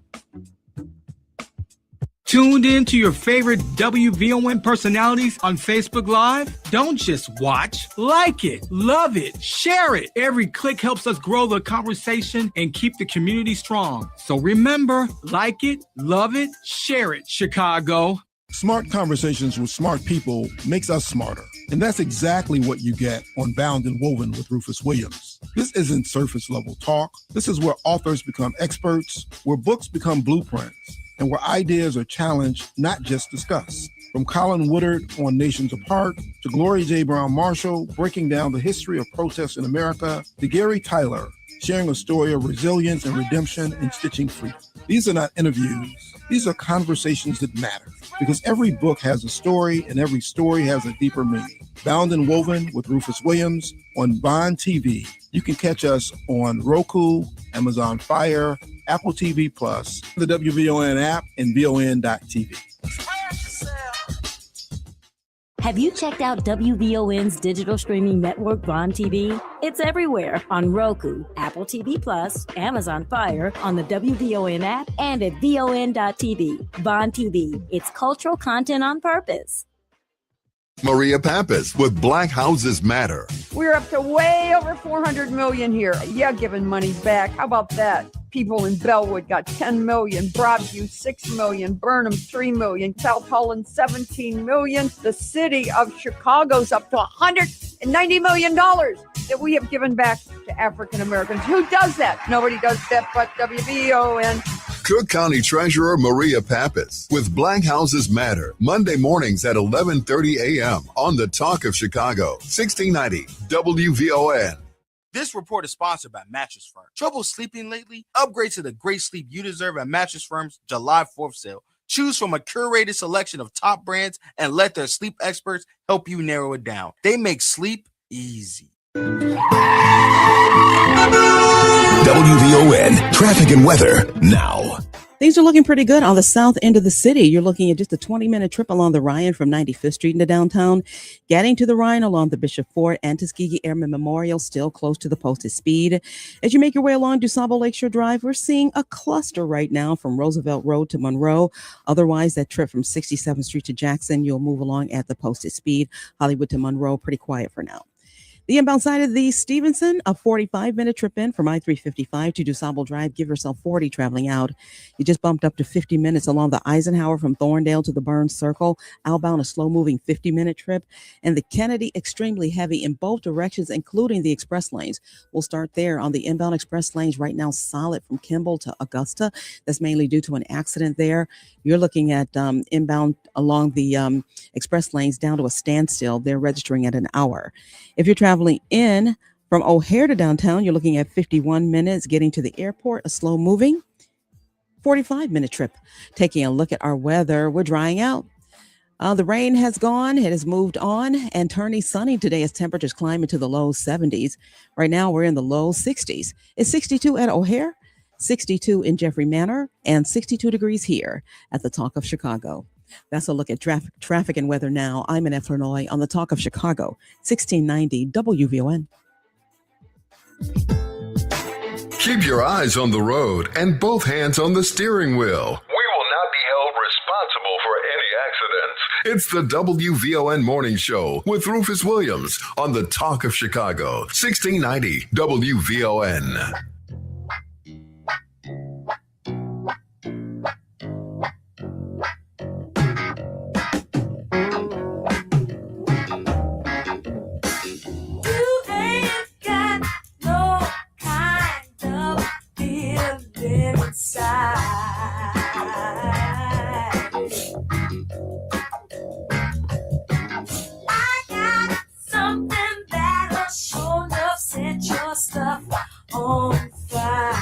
Tuned in to your favorite WVON personalities on Facebook Live? Don't just watch, like it, love it, share it. Every click helps us grow the conversation and keep the community strong. So remember, like it, love it, share it, Chicago. Smart conversations with smart people makes us smarter. And that's exactly what you get on Bound and Woven with Rufus Williams. This isn't surface level talk. This is where authors become experts, where books become blueprints, and where ideas are challenged, not just discussed. From Colin Woodard on Nations Apart, to Gloria J. Brown Marshall breaking down the history of protests in America, to Gary Tyler sharing a story of resilience and redemption and stitching freedom. These are not interviews. These are conversations that matter, because every book has a story and every story has a deeper meaning. Bound and Woven with Rufus Williams on Bond TV. You can catch us on Roku, Amazon Fire, Apple TV Plus, the WVON app, and VON.TV. Have you checked out WVON's digital streaming network, Bond TV? It's everywhere on Roku, Apple TV Plus, Amazon Fire, on the WVON app, and at VON.TV. Bond TV, it's cultural content on purpose. Maria Pappas with Black Houses Matter. We're up to way over 400 million here. Yeah, giving money back. How about that? People in Bellwood got 10 million, Broadview 6 million, Burnham 3 million, South Holland 17 million. The city of Chicago's up to $190 million that we have given back to African Americans. Who does that? Nobody does that but WVON. Cook County Treasurer Maria Pappas with Black Houses Matter, Monday mornings at 11:30 a.m. on the Talk of Chicago, 1690 WVON. This report is sponsored by Mattress Firm. Trouble sleeping lately? Upgrade to the great sleep you deserve at Mattress Firm's July 4th sale. Choose from a curated selection of top brands and let their sleep experts help you narrow it down. They make sleep easy. WVON traffic and weather now. Things are looking pretty good on the south end of the city. You're looking at just a 20-minute trip along the Ryan from 95th Street into downtown. Getting to the Ryan along the Bishop Fort and Tuskegee Airmen Memorial, still close to the posted speed. As you make your way along DuSable Lakeshore Drive, we're seeing a cluster right now from Roosevelt Road to Monroe. Otherwise, that trip from 67th Street to Jackson, you'll move along at the posted speed. Hollywood to Monroe, pretty quiet for now. The inbound side of the Stevenson, a 45-minute trip in from I-355 to DuSable Drive. Give yourself 40 traveling out. You just bumped up to 50 minutes along the Eisenhower from Thorndale to the Burns Circle. Outbound, a slow-moving 50-minute trip. And the Kennedy, extremely heavy in both directions, including the express lanes. We'll start there on the inbound express lanes right now, solid from Kimball to Augusta. That's mainly due to an accident there. You're looking at inbound along the express lanes down to a standstill. They're registering at an hour. If you're traveling in from O'Hare to downtown, you're looking at 51 minutes. Getting to the airport, a slow moving 45-minute trip. Taking a look at our weather, we're drying out. The rain has gone. It has moved on and turning sunny today as temperatures climb into the low 70s. Right now, we're in the low 60s. It's 62 at O'Hare, 62 in Jeffrey Manor, and 62 degrees here at the Talk of Chicago. That's a look at traffic and weather now. I'm Annette Flournoy on the Talk of Chicago, 1690 WVON. Keep your eyes on the road and both hands on the steering wheel. We will not be held responsible for any accidents. It's the WVON Morning Show with Rufus Williams on the Talk of Chicago, 1690 WVON. Stuff on fire.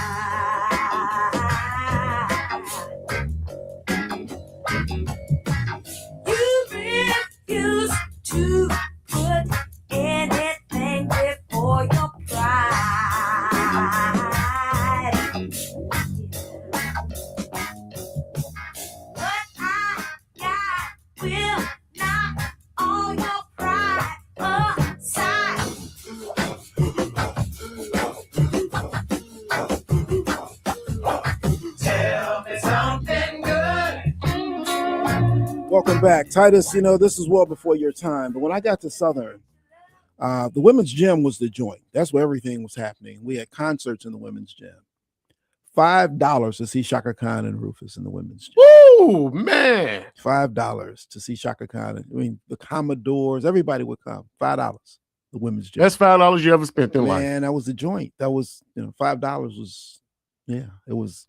You refuse to put anything before your pride. What I got will knock all your pride aside. Welcome back. Titus, you know, this is well before your time, but when I got to Southern, the women's gym was the joint. That's where everything was happening. We had concerts in the women's gym. $5 to see Shaka Khan and Rufus in the women's gym. Woo, man. $5 to see Shaka Khan. I mean, the Commodores, everybody would come. $5, the women's gym. That's $5 you ever spent in life. Man, that was the joint. That was, you know, $5 was, yeah, it was.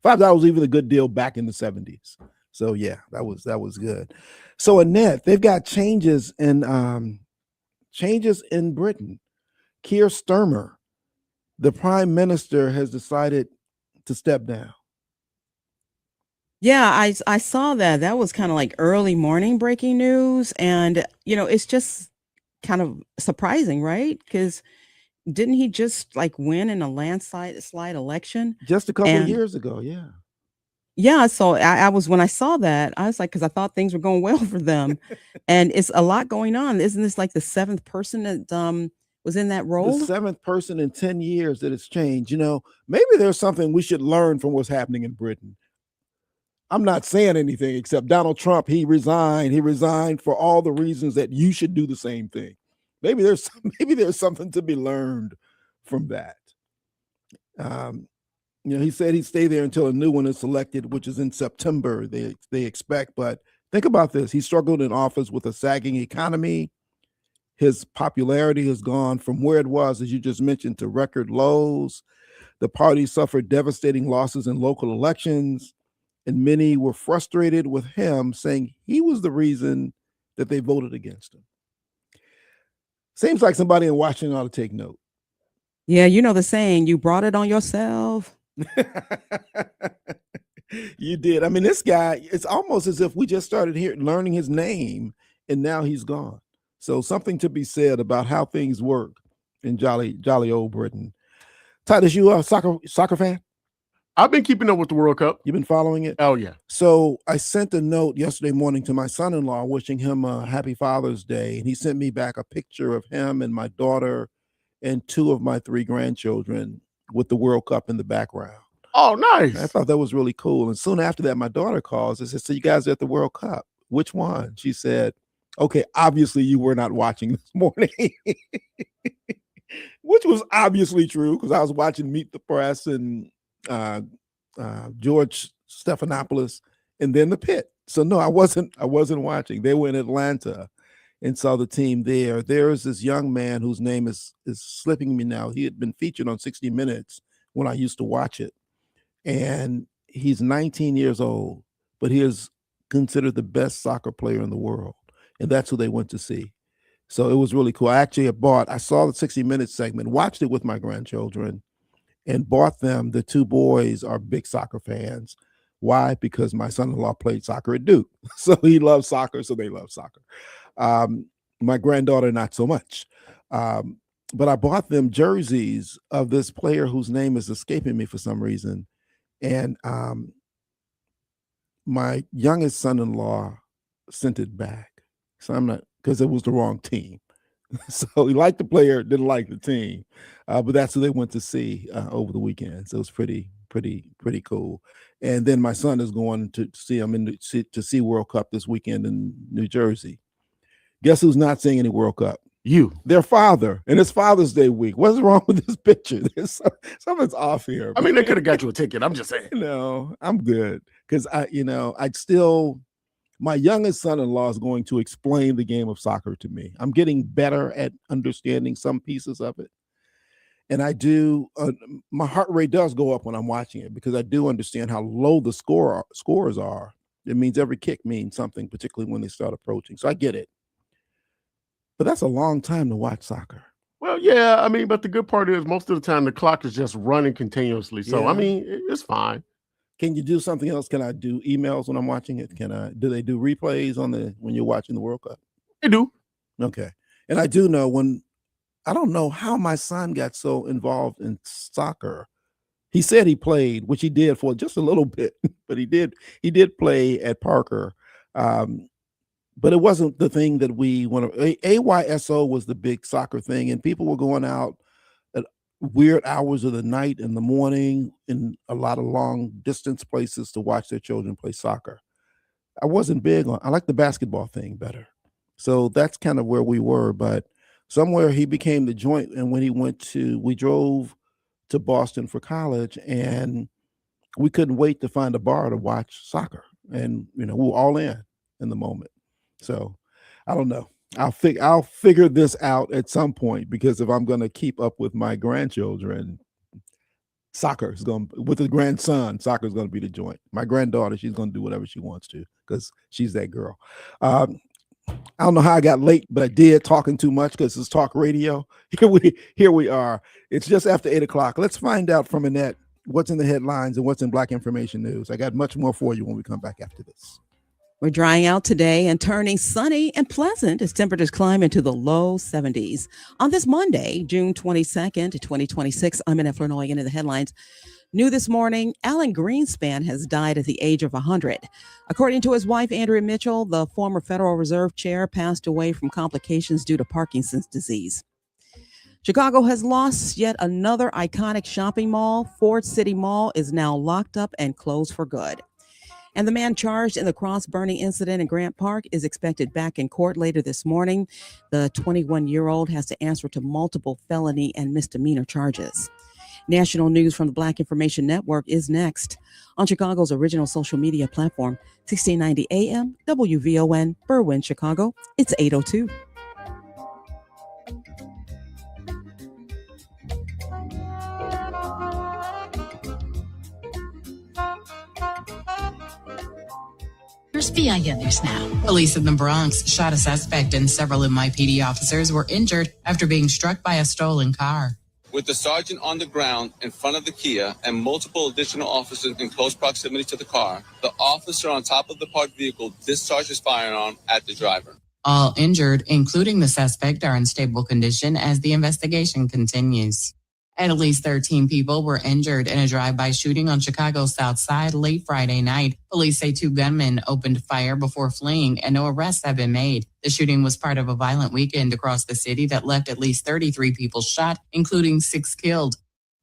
$5 was even a good deal back in the 70s. So yeah, that was good. So Annette, they've got changes in Britain. Keir Starmer, the prime minister, has decided to step down. Yeah, I saw that. That was kind of like early morning breaking news. And, you know, it's just kind of surprising, right? Because didn't he just like win in a landslide election? Just a couple of years ago, yeah. Yeah, so I was, when I saw that, I was like, because I thought things were going well for them. And it's a lot going on. Isn't this like the seventh person that was in that role? The seventh person in 10 years that it's changed. You know, maybe there's something we should learn from what's happening in Britain. I'm not saying anything except Donald Trump, he resigned. He resigned for all the reasons that you should do the same thing. Maybe there's something to be learned from that. You know, he said he'd stay there until a new one is selected, which is in September, they expect. But think about this. He struggled in office with a sagging economy. His popularity has gone from where it was, as you just mentioned, to record lows. The party suffered devastating losses in local elections, and many were frustrated with him, saying he was the reason that they voted against him. Seems like somebody in Washington ought to take note. Yeah, you know the saying, you brought it on yourself. You did. I mean, this guy, it's almost as if we just started learning his name, and now he's gone. So something to be said about how things work in jolly old Britain. Titus, you a soccer fan? I've been keeping up with the World Cup. You've been following it? Oh, yeah. So I sent a note yesterday morning to my son-in-law wishing him a happy Father's Day, and he sent me back a picture of him and my daughter and 2 of my 3 grandchildren with the World Cup in the background. Oh, nice. I thought that was really cool. And soon after that, my daughter calls and says, so you guys are at the World Cup. Which one? She said, okay, obviously you were not watching this morning. Which was obviously true because I was watching Meet the Press and George Stephanopoulos and then the Pit. So no, I wasn't watching. They were in Atlanta and saw the team there. There is this young man whose name is slipping me now. He had been featured on 60 Minutes when I used to watch it. And he's 19 years old, but he is considered the best soccer player in the world. And that's who they went to see. So it was really cool. I saw the 60 Minutes segment, watched it with my grandchildren, and bought them. The 2 boys are big soccer fans. Why? Because my son-in-law played soccer at Duke. So he loves soccer, so they love soccer. My granddaughter, not so much. But I bought them jerseys of this player whose name is escaping me for some reason. And my youngest son-in-law sent it back. So I'm not, because it was the wrong team. So he liked the player, didn't like the team. But that's who they went to see over the weekend. So it was pretty cool. And then my son is going to see him to see World Cup this weekend in New Jersey. Guess who's not seeing any World Cup? You. Their father. And it's Father's Day week. What's wrong with this picture? Something's off here. I mean, they could have got you a ticket. I'm just saying. No, I'm good. Because my youngest son-in-law is going to explain the game of soccer to me. I'm getting better at understanding some pieces of it. And I do, my heart rate does go up when I'm watching it because I do understand how low the scores are. It means every kick means something, particularly when they start approaching. So I get it. But that's a long time to watch soccer. Well, yeah, I mean, but the good part is most of the time the clock is just running continuously. So, Yeah. I mean, it's fine. Can you do something else? Can I do emails when I'm watching it? Do they do replays when you're watching the World Cup? They do. Okay. And I do know I don't know how my son got so involved in soccer. He said he played, which he did for just a little bit, but he did play at Parker. But it wasn't the thing that we want to. AYSO was the big soccer thing, and people were going out at weird hours of the night in the morning in a lot of long distance places to watch their children play soccer. I wasn't big on. I like the basketball thing better. So that's kind of where we were. But somewhere he became the joint, and when we drove to Boston for college, and we couldn't wait to find a bar to watch soccer, and we were all in the moment. So I don't know. I'll figure this out at some point, because if I'm going to keep up with my grandchildren, with the grandson, soccer is going to be the joint. My granddaughter, she's going to do whatever she wants to because she's that girl. I don't know how I got late, but I did, talking too much because it's talk radio. Here we are. It's just after 8:00. Let's find out from Annette what's in the headlines and what's in Black Information News. I got much more for you when we come back after this. We're drying out today and turning sunny and pleasant as temperatures climb into the low 70s. On this Monday, June 22nd, 2026, I'm Annette Flurnoy, into the headlines. New this morning, Alan Greenspan has died at the age of 100. According to his wife, Andrea Mitchell, the former Federal Reserve chair passed away from complications due to Parkinson's disease. Chicago has lost yet another iconic shopping mall. Ford City Mall is now locked up and closed for good. And the man charged in the cross-burning incident in Grant Park is expected back in court later this morning. The 21-year-old has to answer to multiple felony and misdemeanor charges. National news from the Black Information Network is next on Chicago's original social media platform, 1690 AM, WVON, Berwyn, Chicago. It's 8:02. Here's BIN News Now. Police in the Bronx shot a suspect and several NYPD officers were injured after being struck by a stolen car. With the sergeant on the ground in front of the Kia and multiple additional officers in close proximity to the car, the officer on top of the parked vehicle discharged his firearm at the driver. All injured, including the suspect, are in stable condition as the investigation continues. At least 13 people were injured in a drive-by shooting on Chicago's South Side late Friday night. Police say 2 gunmen opened fire before fleeing and no arrests have been made. The shooting was part of a violent weekend across the city that left at least 33 people shot, including 6 killed.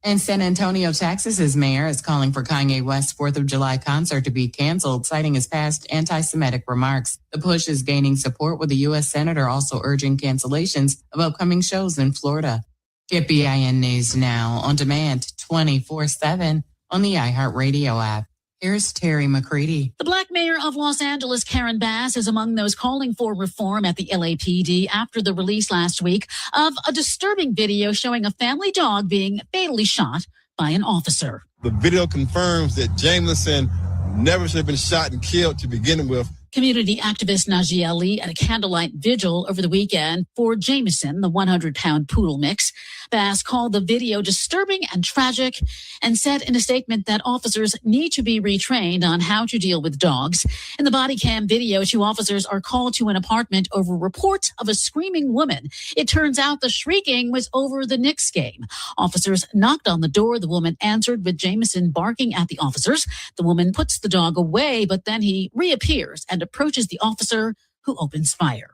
And San Antonio, Texas's mayor is calling for Kanye West's 4th of July concert to be canceled, citing his past anti-Semitic remarks. The push is gaining support, with the U.S. Senator also urging cancellations of upcoming shows in Florida. Get BIN News Now on demand 24/7 on the iHeartRadio app. Here's Terry McCready. The Black mayor of Los Angeles, Karen Bass, is among those calling for reform at the LAPD after the release last week of a disturbing video showing a family dog being fatally shot by an officer. The video confirms that Jameson never should have been shot and killed to begin with. Community activist Najee Ali at a candlelight vigil over the weekend for Jameson, the 100-pound poodle mix. Bass called the video disturbing and tragic and said in a statement that officers need to be retrained on how to deal with dogs. In the body cam video, 2 officers are called to an apartment over reports of a screaming woman. It turns out the shrieking was over the Knicks game. Officers knocked on the door. The woman answered with Jameson barking at the officers. The woman puts the dog away, but then he reappears and approaches the officer, who opens fire.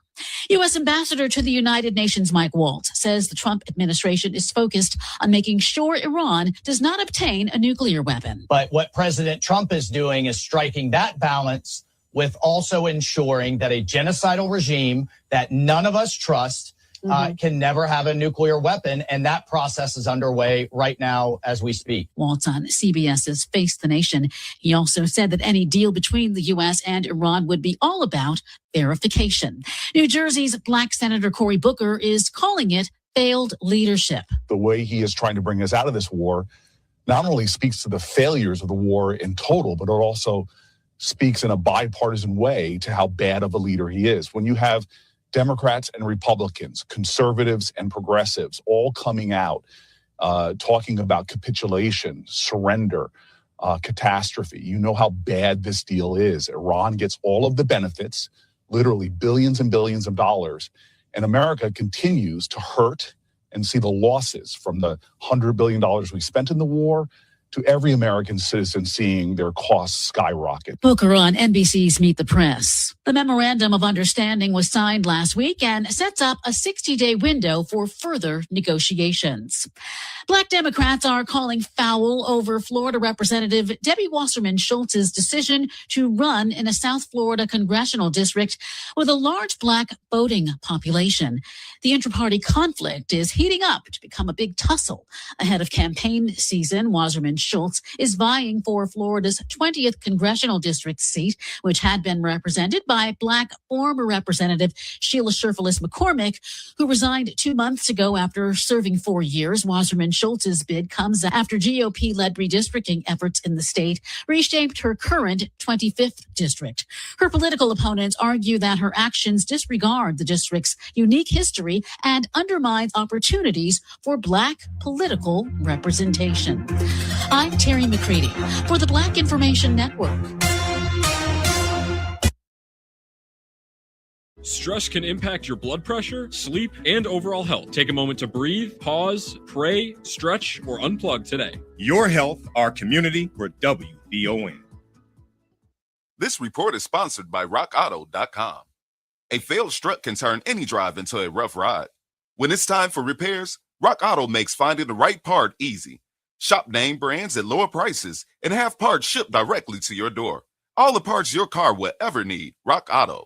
U.S. Ambassador to the United Nations Mike Waltz says the Trump administration is focused on making sure Iran does not obtain a nuclear weapon. But what President Trump is doing is striking that balance with also ensuring that a genocidal regime that none of us trust can never have a nuclear weapon. And that process is underway right now as we speak. Waltz on CBS's Face the Nation. He also said that any deal between the U.S. and Iran would be all about verification. New Jersey's Black Senator Cory Booker is calling it failed leadership. The way he is trying to bring us out of this war not only speaks to the failures of the war in total, but it also speaks in a bipartisan way to how bad of a leader he is. When you have Democrats and Republicans, conservatives and progressives all coming out, talking about capitulation, surrender, catastrophe. You know how bad this deal is. Iran gets all of the benefits, literally billions and billions of dollars, and America continues to hurt and see the losses from the $100 billion we spent in the war to every American citizen seeing their costs skyrocket. Booker on NBC's Meet the Press. The Memorandum of Understanding was signed last week and sets up a 60-day window for further negotiations. Black Democrats are calling foul over Florida Representative Debbie Wasserman Schultz's decision to run in a South Florida congressional district with a large Black voting population. The inter-party conflict is heating up to become a big tussle. Ahead of campaign season, Wasserman Schultz is vying for Florida's 20th congressional district seat, which had been represented by Black former Representative Sheila Sherfilis McCormick, who resigned 2 months ago after serving 4 years. Wasserman Schultz's bid comes after GOP-led redistricting efforts in the state reshaped her current 25th district. Her political opponents argue that her actions disregard the district's unique history and undermines opportunities for Black political representation. I'm Terry McCready for the Black Information Network. Stress can impact your blood pressure, sleep, and overall health. Take a moment to breathe, pause, pray, stretch, or unplug today. Your health, our community, we're WVON. This report is sponsored by RockAuto.com. A failed strut can turn any drive into a rough ride. When it's time for repairs, Rock Auto makes finding the right part easy. Shop name brands at lower prices and have parts shipped directly to your door. All the parts your car will ever need. Rock Auto.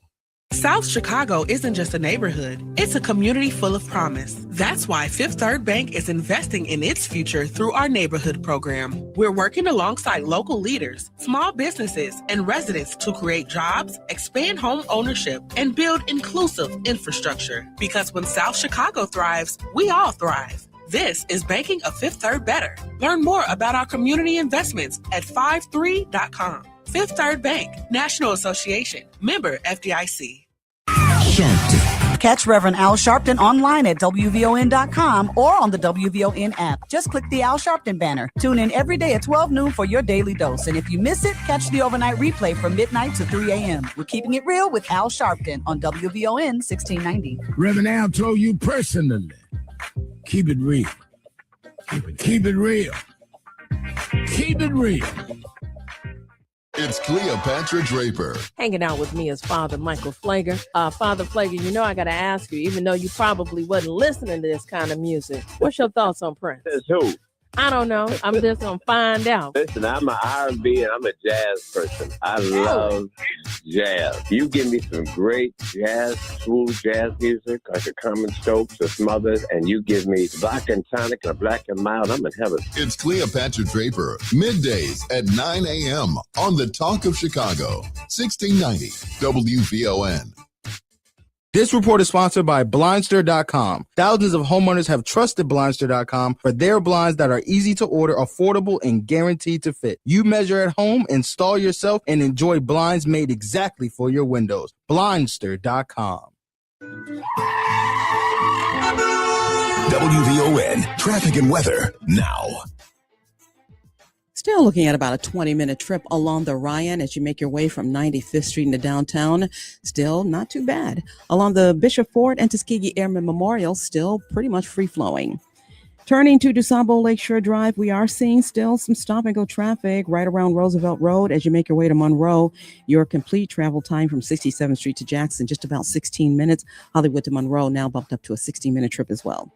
South Chicago isn't just a neighborhood, it's a community full of promise. That's why Fifth Third Bank is investing in its future through our neighborhood program. We're working alongside local leaders, small businesses, and residents to create jobs, expand home ownership, and build inclusive infrastructure. Because when South Chicago thrives, we all thrive. This is Banking a Fifth Third Better. Learn more about our community investments at 53.com. Fifth Third Bank, National Association, member FDIC. Catch Reverend Al Sharpton online at WVON.com or on the WVON app. Just click the Al Sharpton banner. Tune in every day at 12 noon for your daily dose. And if you miss it, catch the overnight replay from midnight to 3 a.m. We're keeping it real with Al Sharpton on WVON 1690. Reverend Al told you personally, keep it real. Keep it real. Keep it real. It's Cleopatra Draper. Hanging out with me is Father Michael Flager. Father Flager, you know I got to ask you, even though you probably wasn't listening to this kind of music, what's your thoughts on Prince? Says who? I don't know. I'm just going to find out. Listen, I'm an R&B and I'm a jazz person. I love jazz. You give me some great jazz, smooth jazz music, like a Carmen Stokes or some others, and you give me Black and Tonic or Black and Mild, I'm in heaven. It's Cleopatra Draper, middays at 9 a.m. on the Talk of Chicago, 1690 WVON. This report is sponsored by Blindster.com. Thousands of homeowners have trusted Blindster.com for their blinds that are easy to order, affordable, and guaranteed to fit. You measure at home, install yourself, and enjoy blinds made exactly for your windows. Blindster.com. WVON, traffic and weather now. Still looking at about a 20-minute trip along the Ryan as you make your way from 95th Street into downtown. Still not too bad. Along the Bishop Ford and Tuskegee Airmen Memorial, still pretty much free-flowing. Turning to DuSable Lakeshore Drive, we are seeing still some stop-and-go traffic right around Roosevelt Road as you make your way to Monroe. Your complete travel time from 67th Street to Jackson, just about 16 minutes. Hollywood to Monroe now bumped up to a 16-minute trip as well.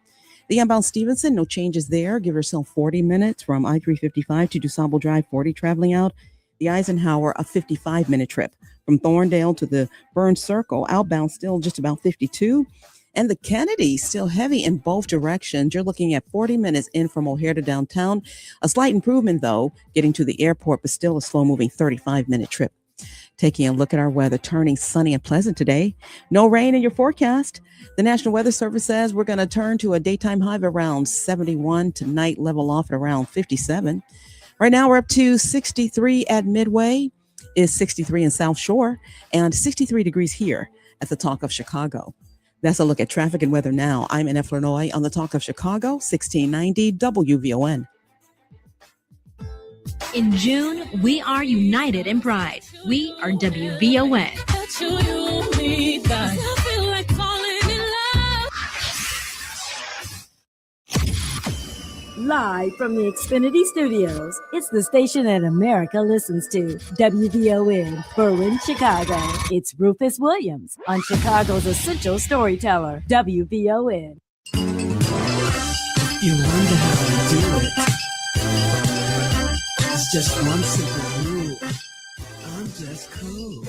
The inbound Stevenson, no changes there. Give yourself 40 minutes from I-355 to DuSable Drive 40 traveling out. The Eisenhower, a 55-minute trip from Thorndale to the Burns Circle. Outbound still just about 52. And the Kennedy still heavy in both directions. You're looking at 40 minutes in from O'Hare to downtown. A slight improvement, though, getting to the airport, but still a slow-moving 35-minute trip. Taking a look at our weather, turning sunny and pleasant today. No rain in your forecast. The National Weather Service says we're going to turn to a daytime high of around 71. Tonight, level off at around 57. Right now, we're up to 63 at Midway, is 63 in South Shore, and 63 degrees here at the Talk of Chicago. That's a look at traffic and weather now. I'm Annette Flournoy on the Talk of Chicago, 1690 WVON. In June, we are united in pride. We are WVON. Live from the Xfinity Studios, it's the station that America listens to. WVON, Berwyn, Chicago. It's Rufus Williams on Chicago's essential storyteller, WVON. You wonder how I do it. It's just one simple rule. I'm just cool.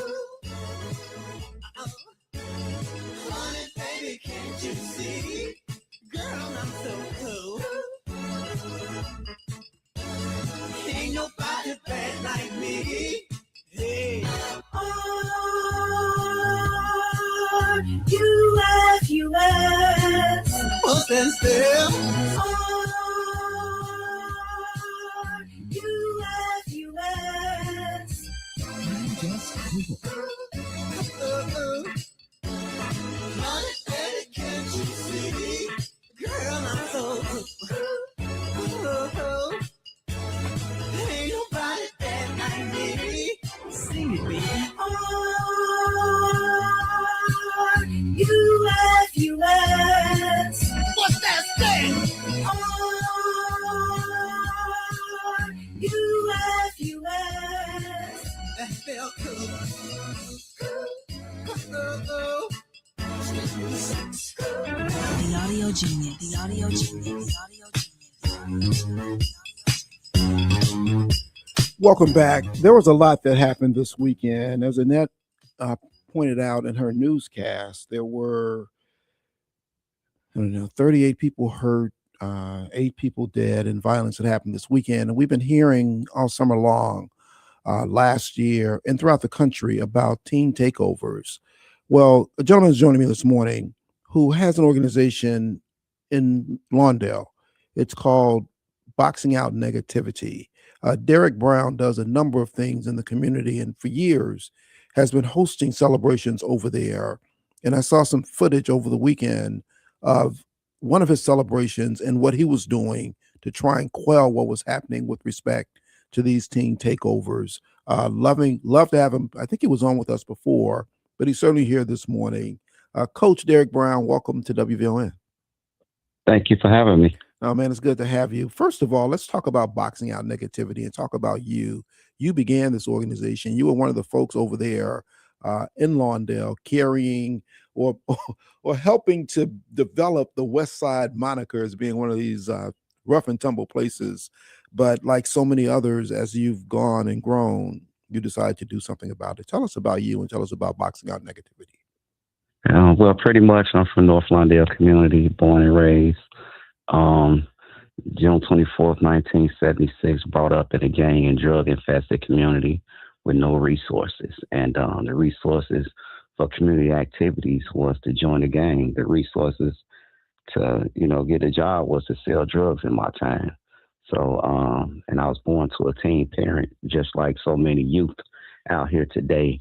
Honey, baby, can't you see? Girl, I'm so cool. Ain't nobody bad like me. Hey. R-U-F-U-S. What's that spell? R-U-F-U-S. I'm just cool. Honey, baby, can't you see? Girl, I'm so cool. Ain't nobody bad like me. Sing it, baby. R-U-F-U-S. What's that thing? R-U-F-U-S. That felt cool. The audio genius. The audio genius. The audio genius. Welcome back. There was a lot that happened this weekend. As Annette pointed out in her newscast, there were 38 people hurt, 8 people dead in violence that happened this weekend. And we've been hearing all summer long, last year and throughout the country about teen takeovers. Well, a gentleman is joining me this morning who has an organization in Lawndale. It's called Boxing Out Negativity. Derrick Brown does a number of things in the community, and for years has been hosting celebrations over there. And I saw some footage over the weekend of one of his celebrations and what he was doing to try and quell what was happening with respect to these teen takeovers. Love to have him. I think he was on with us before, but he's certainly here this morning. Coach Derrick Brown, welcome to WVON. Thank you for having me. Oh, man, it's good to have you. First of all, let's talk about Boxing Out Negativity and talk about you. You began this organization. You were one of the folks over there in Lawndale carrying or helping to develop the West Side moniker as being one of these rough and tumble places. But like so many others, as you've gone and grown, you decided to do something about it. Tell us about you and tell us about Boxing Out Negativity. Well, pretty much I'm from North Lawndale community, born and raised. June 24th, 1976, brought up in a gang and drug-infested community with no resources. And the resources for community activities was to join the gang. The resources to, get a job was to sell drugs in my time. So, and I was born to a teen parent, just like so many youth out here today.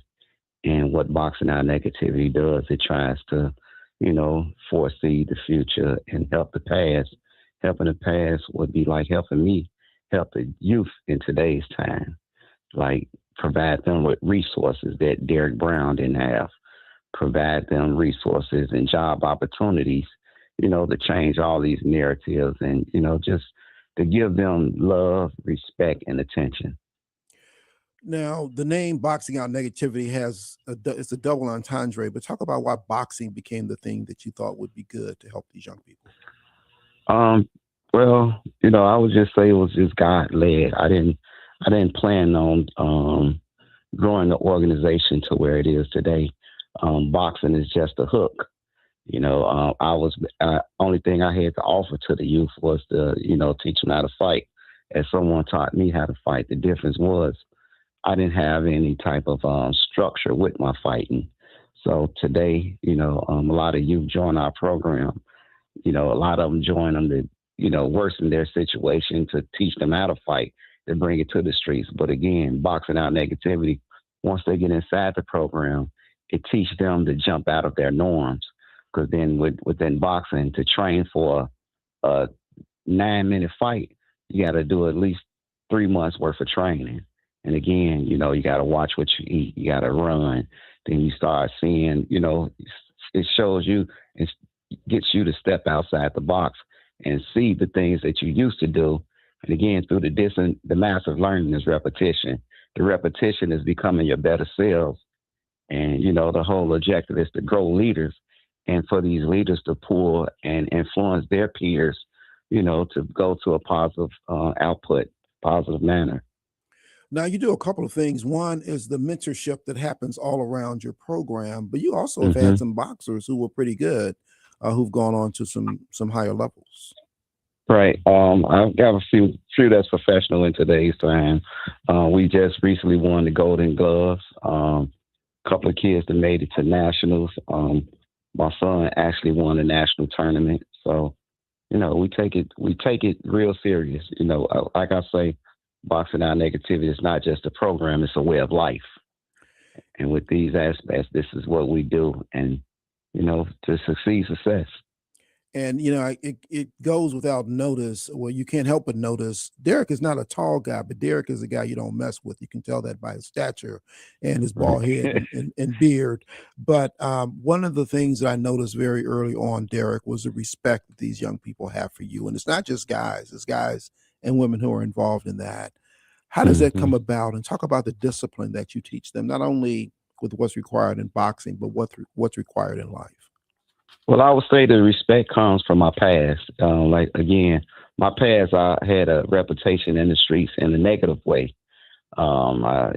And what Boxing Out Negativity does, it tries to, foresee the future and help the past. Helping the past would be like helping me help the youth in today's time, like provide them with resources that Derrick Brown didn't have, provide them resources and job opportunities, to change all these narratives and, just to give them love, respect, and attention. Now, the name Boxing Out Negativity it's a double entendre, but talk about why boxing became the thing that you thought would be good to help these young people. Well, I would just say it was just God led. I didn't plan on growing the organization to where it is today. Boxing is just a hook. Only thing I had to offer to the youth was to, teach them how to fight. As someone taught me how to fight, the difference was I didn't have any type of structure with my fighting. So today, a lot of youth join our program. A lot of them join them to, worsen their situation, to teach them how to fight, to bring it to the streets. But again, Boxing Out Negativity, once they get inside the program, it teaches them to jump out of their norms. Because then within boxing, to train for a 9-minute fight, you got to do at least 3 months worth of training. And again, you got to watch what you eat. You got to run. Then you start seeing, it shows you, it gets you to step outside the box and see the things that you used to do. And again, through the massive learning is repetition. The repetition is becoming your better selves. And, the whole objective is to grow leaders and for these leaders to pull and influence their peers, to go to a positive output, positive manner. Now, you do a couple of things. One is the mentorship that happens all around your program, but you also have had some boxers who were pretty good, who've gone on to some higher levels. Right. I've got a few that's professional in today's time. We just recently won the Golden Gloves. A couple of kids that made it to nationals. My son actually won a national tournament. So, we take it real serious. Like I say, Boxing Out Negativity is not just a program, it's a way of life. And with these aspects, this is what we do. And, to success. And, it goes without notice. Well, you can't help but notice Derrick is not a tall guy, but Derrick is a guy you don't mess with. You can tell that by his stature and his bald head and beard. But one of the things that I noticed very early on, Derrick, was the respect that these young people have for you. And it's not just guys, it's guys and women who are involved in that. How does that come about? And talk about the discipline that you teach them, not only with what's required in boxing, but what's required in life. Well, I would say the respect comes from my past. My past, I had a reputation in the streets in a negative way. I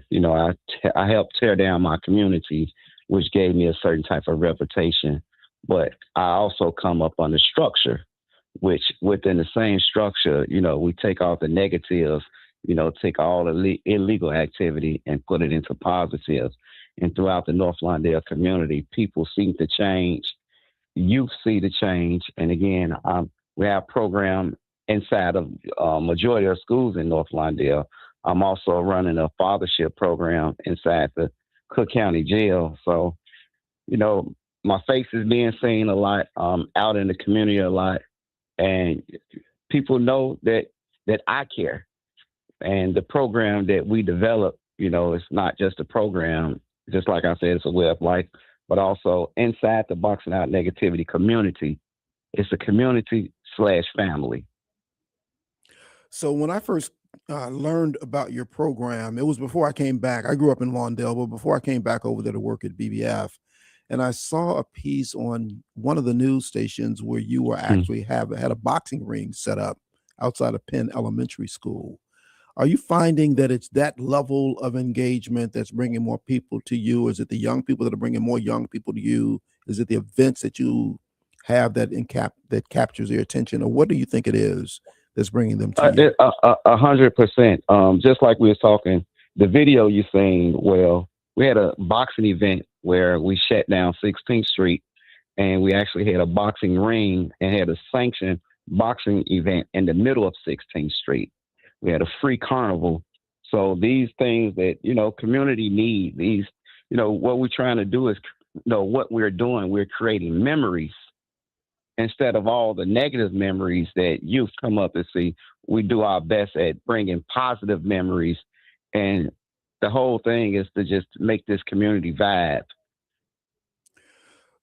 helped tear down my community, which gave me a certain type of reputation. But I also come up under structure, which within the same structure, we take off the negatives, take all the illegal activity and put it into positives. And throughout the North Lawndale community, people seem to change. Youth see the change. And again, we have program inside of majority of schools in North Lawndale, I'm also running a fathership program inside the Cook County Jail. So, you know, my face is being seen a lot, out in the community a lot, and people know that I care. And the program that we develop, you know, it's not just a program. Just like I said, it's a way of life, but also inside the Boxing Out Negativity community, it's a community/family. So when I first learned about your program, it was before I came back. I grew up in Lawndale, but before I came back over there to work at BBF, and I saw a piece on one of the news stations where you were actually had a boxing ring set up outside of Penn Elementary School. Are you finding that it's that level of engagement that's bringing more people to you? Is it the young people that are bringing more young people to you? Is it the events that you have that captures their attention, or what do you think it is that's bringing them to you? 100%. Just like we was talking, the video you seen, well, we had a boxing event where we shut down 16th Street, and we actually had a boxing ring and had a sanctioned boxing event in the middle of 16th Street. We had a free carnival. So these things that, you know, community need, these, you know, what we're trying to do is, you know, what we're doing, we're creating memories instead of all the negative memories that youth come up and see. We do our best at bringing positive memories, and the whole thing is to just make this community vibe.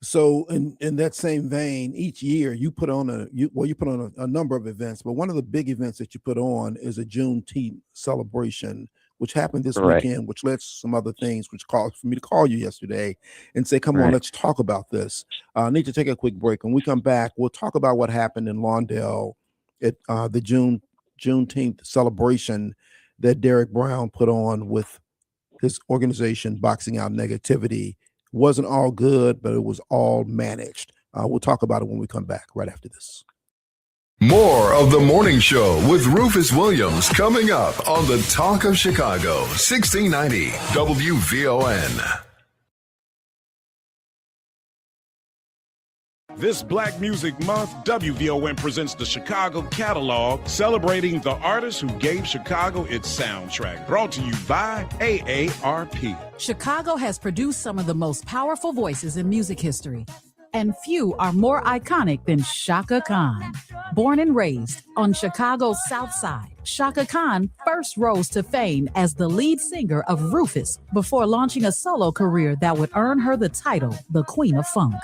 So in that same vein, each year you put on a number of events, but one of the big events that you put on is a Juneteenth celebration, which happened this weekend, which led to some other things, which caused for me to call you yesterday and say, come on, let's talk about this. I need to take a quick break. When we come back, we'll talk about what happened in Lawndale at the Juneteenth celebration that Derrick Brown put on with his organization, Boxing Out Negativity. Wasn't all good, but it was all managed. We'll talk about it when we come back right after this. More of the morning show with Rufus Williams coming up on the Talk of Chicago, 1690 WVON. This Black Music Month, WVON presents the Chicago Catalog, celebrating the artists who gave Chicago its soundtrack. Brought to you by AARP. Chicago has produced some of the most powerful voices in music history, and few are more iconic than Chaka Khan. Born and raised on Chicago's South Side, Chaka Khan first rose to fame as the lead singer of Rufus before launching a solo career that would earn her the title, the Queen of Funk.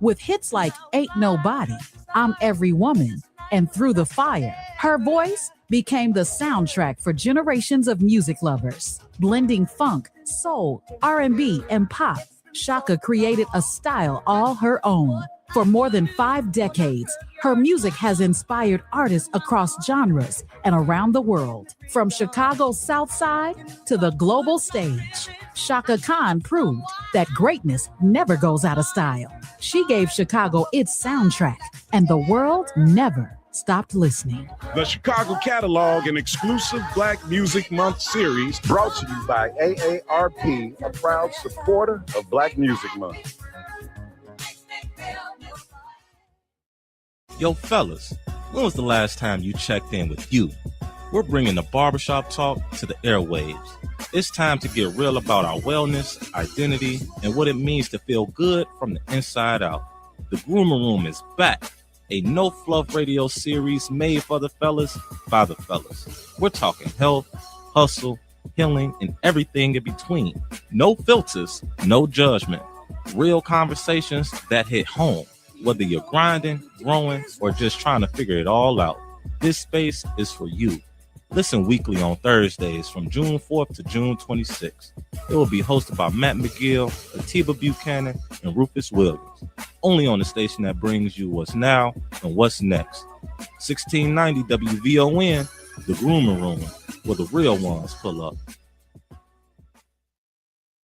With hits like Ain't Nobody, I'm Every Woman, and Through the Fire, her voice became the soundtrack for generations of music lovers. Blending funk, soul, R&B, and pop, Chaka created a style all her own. For more than 5 decades, her music has inspired artists across genres and around the world. From Chicago's South Side to the global stage, Chaka Khan proved that greatness never goes out of style. She gave Chicago its soundtrack, and the world never stopped listening. The Chicago Catalog, an exclusive Black Music Month series, brought to you by AARP, a proud supporter of Black Music Month. Yo, fellas, when was the last time you checked in with you? We're bringing the barbershop talk to the airwaves. It's time to get real about our wellness, identity, and what it means to feel good from the inside out. The Groomer Room is back, a no-fluff radio series made for the fellas, by the fellas. We're talking health, hustle, healing, and everything in between. No filters, no judgment. Real conversations that hit home. Whether you're grinding, growing, or just trying to figure it all out, this space is for you. Listen weekly on Thursdays from June 4th to June 26th. It will be hosted by Matt McGill, Atiba Buchanan, and Rufus Williams. Only on the station that brings you what's now and what's next. 1690 WVON, the Groomer Room, where the real ones pull up.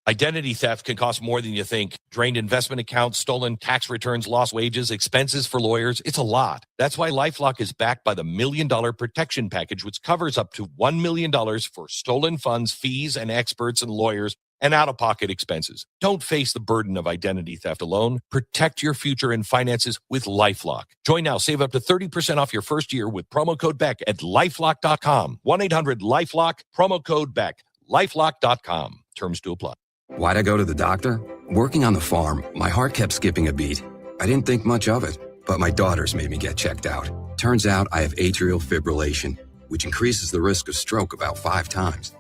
Identity theft can cost more than you think. Drained investment accounts, stolen tax returns, lost wages, expenses for lawyers. It's a lot. That's why LifeLock is backed by the $1 Million Protection Package, which covers up to $1 million for stolen funds, fees, and experts and lawyers and out-of-pocket expenses. Don't face the burden of identity theft alone. Protect your future and finances with LifeLock. Join now. Save up to 30% off your first year with promo code BECK at LifeLock.com. 1-800-LifeLock, promo code BECK. LifeLock.com. Terms to apply. Why'd I go to the doctor? Working on the farm, my heart kept skipping a beat. I didn't think much of it, but my daughters made me get checked out. Turns out I have atrial fibrillation, which increases the risk of stroke about 5 times.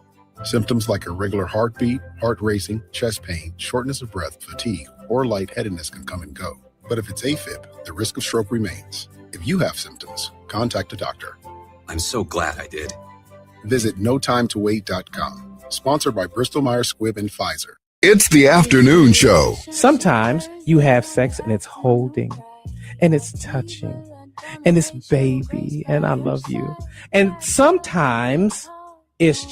Symptoms like irregular heartbeat, heart racing, chest pain, shortness of breath, fatigue, or lightheadedness can come and go. But if it's AFib, the risk of stroke remains. If you have symptoms, contact a doctor. I'm so glad I did. Visit notimetowait.com. Sponsored by Bristol Myers Squibb and Pfizer. It's the afternoon show. Sometimes you have sex and it's holding and it's touching and it's baby and I love you. And sometimes it's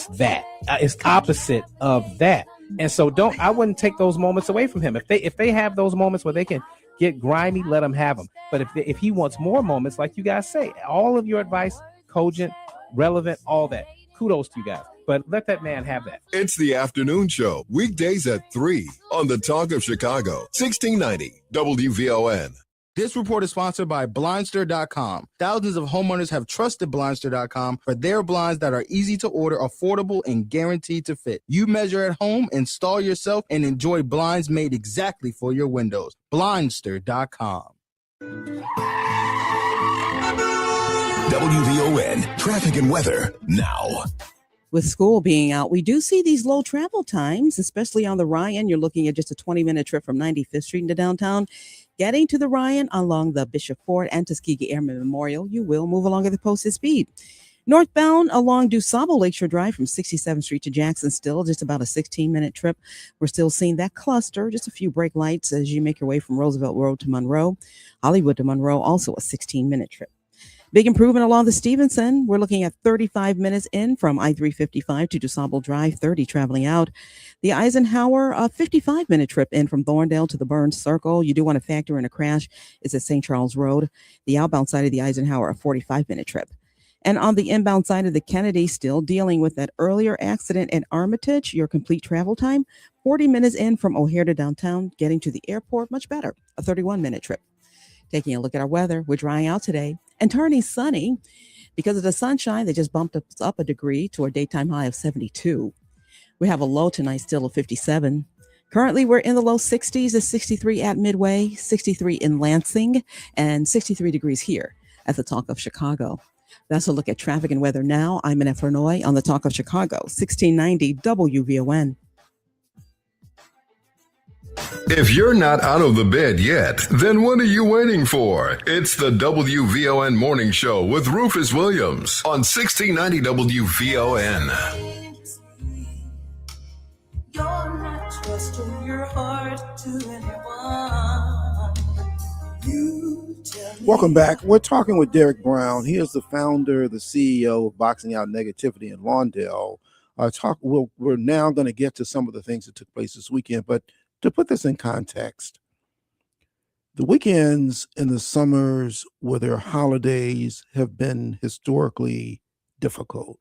that. It's opposite of that. And so I wouldn't take those moments away from him. If they have those moments where they can get grimy, let them have them. But if he wants more moments, like you guys say, all of your advice, cogent, relevant, all that. Kudos to you guys. But let that man have that. It's the afternoon show, weekdays at 3 on the Talk of Chicago, 1690 WVON. This report is sponsored by Blindster.com. Thousands of homeowners have trusted Blindster.com for their blinds that are easy to order, affordable, and guaranteed to fit. You measure at home, install yourself, and enjoy blinds made exactly for your windows. Blindster.com. WVON, traffic and weather now. With school being out, we do see these low travel times, especially on the Ryan. You're looking at just a 20-minute trip from 95th Street into downtown. Getting to the Ryan along the Bishop Ford and Tuskegee Airmen Memorial, you will move along at the posted speed. Northbound along DuSable Lakeshore Drive from 67th Street to Jackson, still just about a 16-minute trip. We're still seeing that cluster, just a few brake lights as you make your way from Roosevelt Road to Monroe. Hollywood to Monroe, also a 16-minute trip. Big improvement along the Stevenson. We're looking at 35 minutes in from I-355 to DuSable Drive, 30 traveling out. The Eisenhower, a 55-minute trip in from Thorndale to the Burns Circle. You do want to factor in a crash. It's at St. Charles Road. The outbound side of the Eisenhower, a 45-minute trip. And on the inbound side of the Kennedy, still dealing with that earlier accident at Armitage, your complete travel time, 40 minutes in from O'Hare to downtown, getting to the airport, much better, a 31-minute trip. Taking a look at our weather, we're drying out today and turning sunny. Because of the sunshine, they just bumped us up a degree to a daytime high of 72. We have a low tonight still of 57. Currently, we're in the low 60s at 63 at Midway, 63 in Lansing, and 63 degrees here at the Talk of Chicago. That's a look at traffic and weather now. I'm Annette Fernoy on the Talk of Chicago, 1690 WVON. If you're not out of the bed yet, then what are you waiting for? It's the WVON Morning Show with Rufus Williams on 1690 WVON. You're not trusting your heart to anyone. Welcome back. We're talking with Derrick Brown. He is the founder, the CEO of Boxing Out Negativity in Lawndale. We're now going to get to some of the things that took place this weekend, but to put this in context, the weekends and the summers with their holidays have been historically difficult.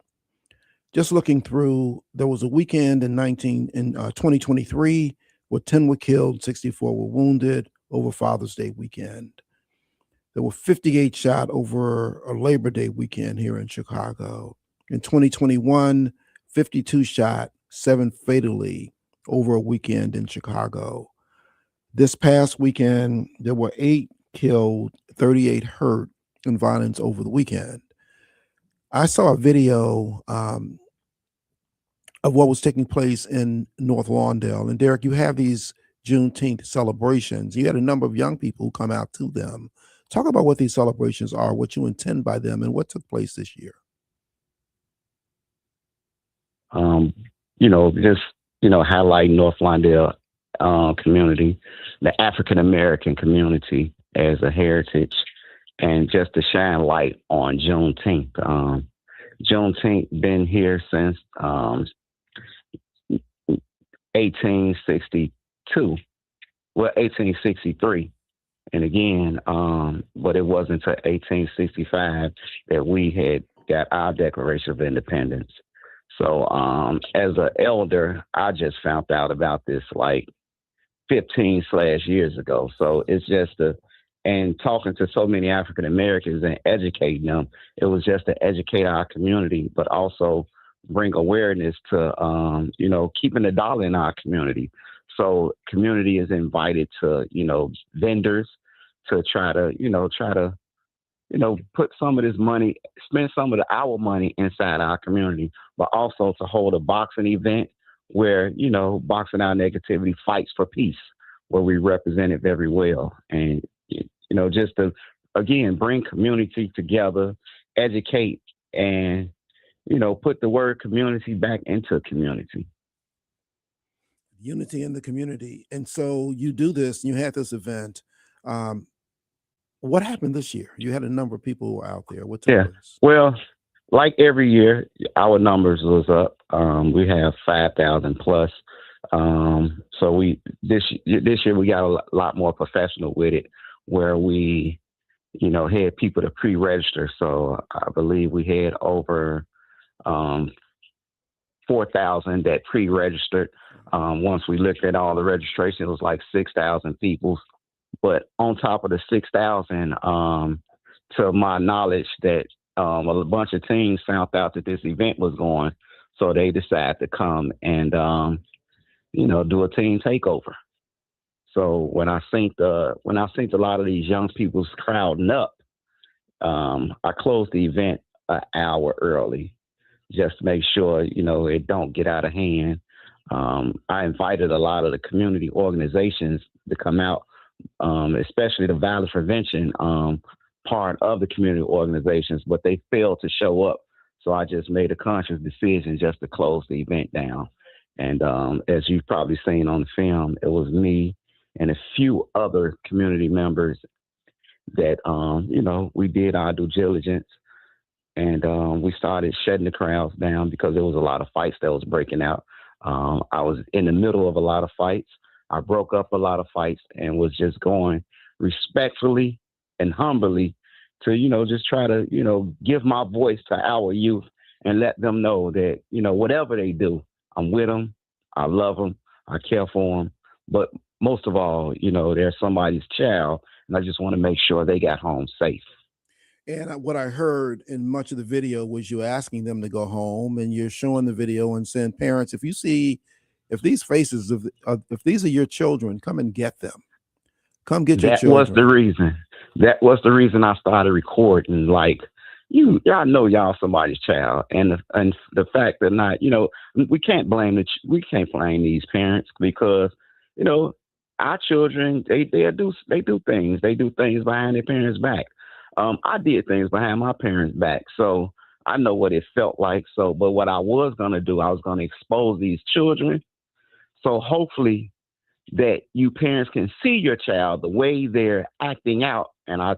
Just looking through, there was a weekend in 2023 where 10 were killed, 64 were wounded over Father's Day weekend. There were 58 shot over a Labor Day weekend here in Chicago. In 2021, 52 shot, 7 fatally over a weekend in Chicago. This past weekend, there were 8 killed, 38 hurt in violence over the weekend. I saw a video of what was taking place in North Lawndale. And Derrick, you have these Juneteenth celebrations. You had a number of young people who come out to them. Talk about what these celebrations are, what you intend by them, and what took place this year. Highlight North Lawndale community, the African-American community as a heritage, and just to shine light on Juneteenth. Juneteenth been here since 1863. And again, but it wasn't until 1865 that we had got our Declaration of Independence. So as an elder, I just found out about this like 15/years ago. So it's just and talking to so many African Americans and educating them, it was just to educate our community, but also bring awareness to, keeping the dollar in our community. So community is invited to, vendors to try to put some of this money, spend some of our money inside our community, but also to hold a boxing event where, Boxing Out Negativity fights for peace, where we represent it very well. And, just to, again, bring community together, educate, and, put the word community back into community. Unity in the community. And so you do this, you had this event. What happened this year? You had a number of people who were out there. What took place? Well, like every year, our numbers was up. We have 5,000 plus. So this year we got a lot more professional with it, where we, had people to pre-register. So I believe we had over 4,000 that pre-registered. Once we looked at all the registration, it was like 6,000 people. But on top of the 6,000, to my knowledge, that a bunch of teams found out that this event was going, so they decided to come and do a team takeover. So when I seen a lot of these young people crowding up, I closed the event an hour early, just to make sure it don't get out of hand. I invited a lot of the community organizations to come out, especially the violence prevention part of the community organizations, but they failed to show up. So I just made a conscious decision just to close the event down. And as you've probably seen on the film, it was me and a few other community members that, we did our due diligence, and we started shutting the crowds down because there was a lot of fights that was breaking out. I was in the middle of a lot of fights. I broke up a lot of fights and was just going respectfully and humbly to, just try to, give my voice to our youth and let them know that, whatever they do, I'm with them. I love them. I care for them. But most of all, they're somebody's child, and I just want to make sure they got home safe. And what I heard in much of the video was you asking them to go home, and you're showing the video and saying, parents, if these faces, if these are your children, come and get them. Come get your children. That was the reason I started recording. Like, y'all know y'all somebody's child, and the fact that not, we can't blame these parents, because, our children, they do things. They do things behind their parents' back. I did things behind my parents' back, so I know what it felt like. So, but what I was gonna do, I was gonna expose these children. So hopefully that you parents can see your child the way they're acting out. And I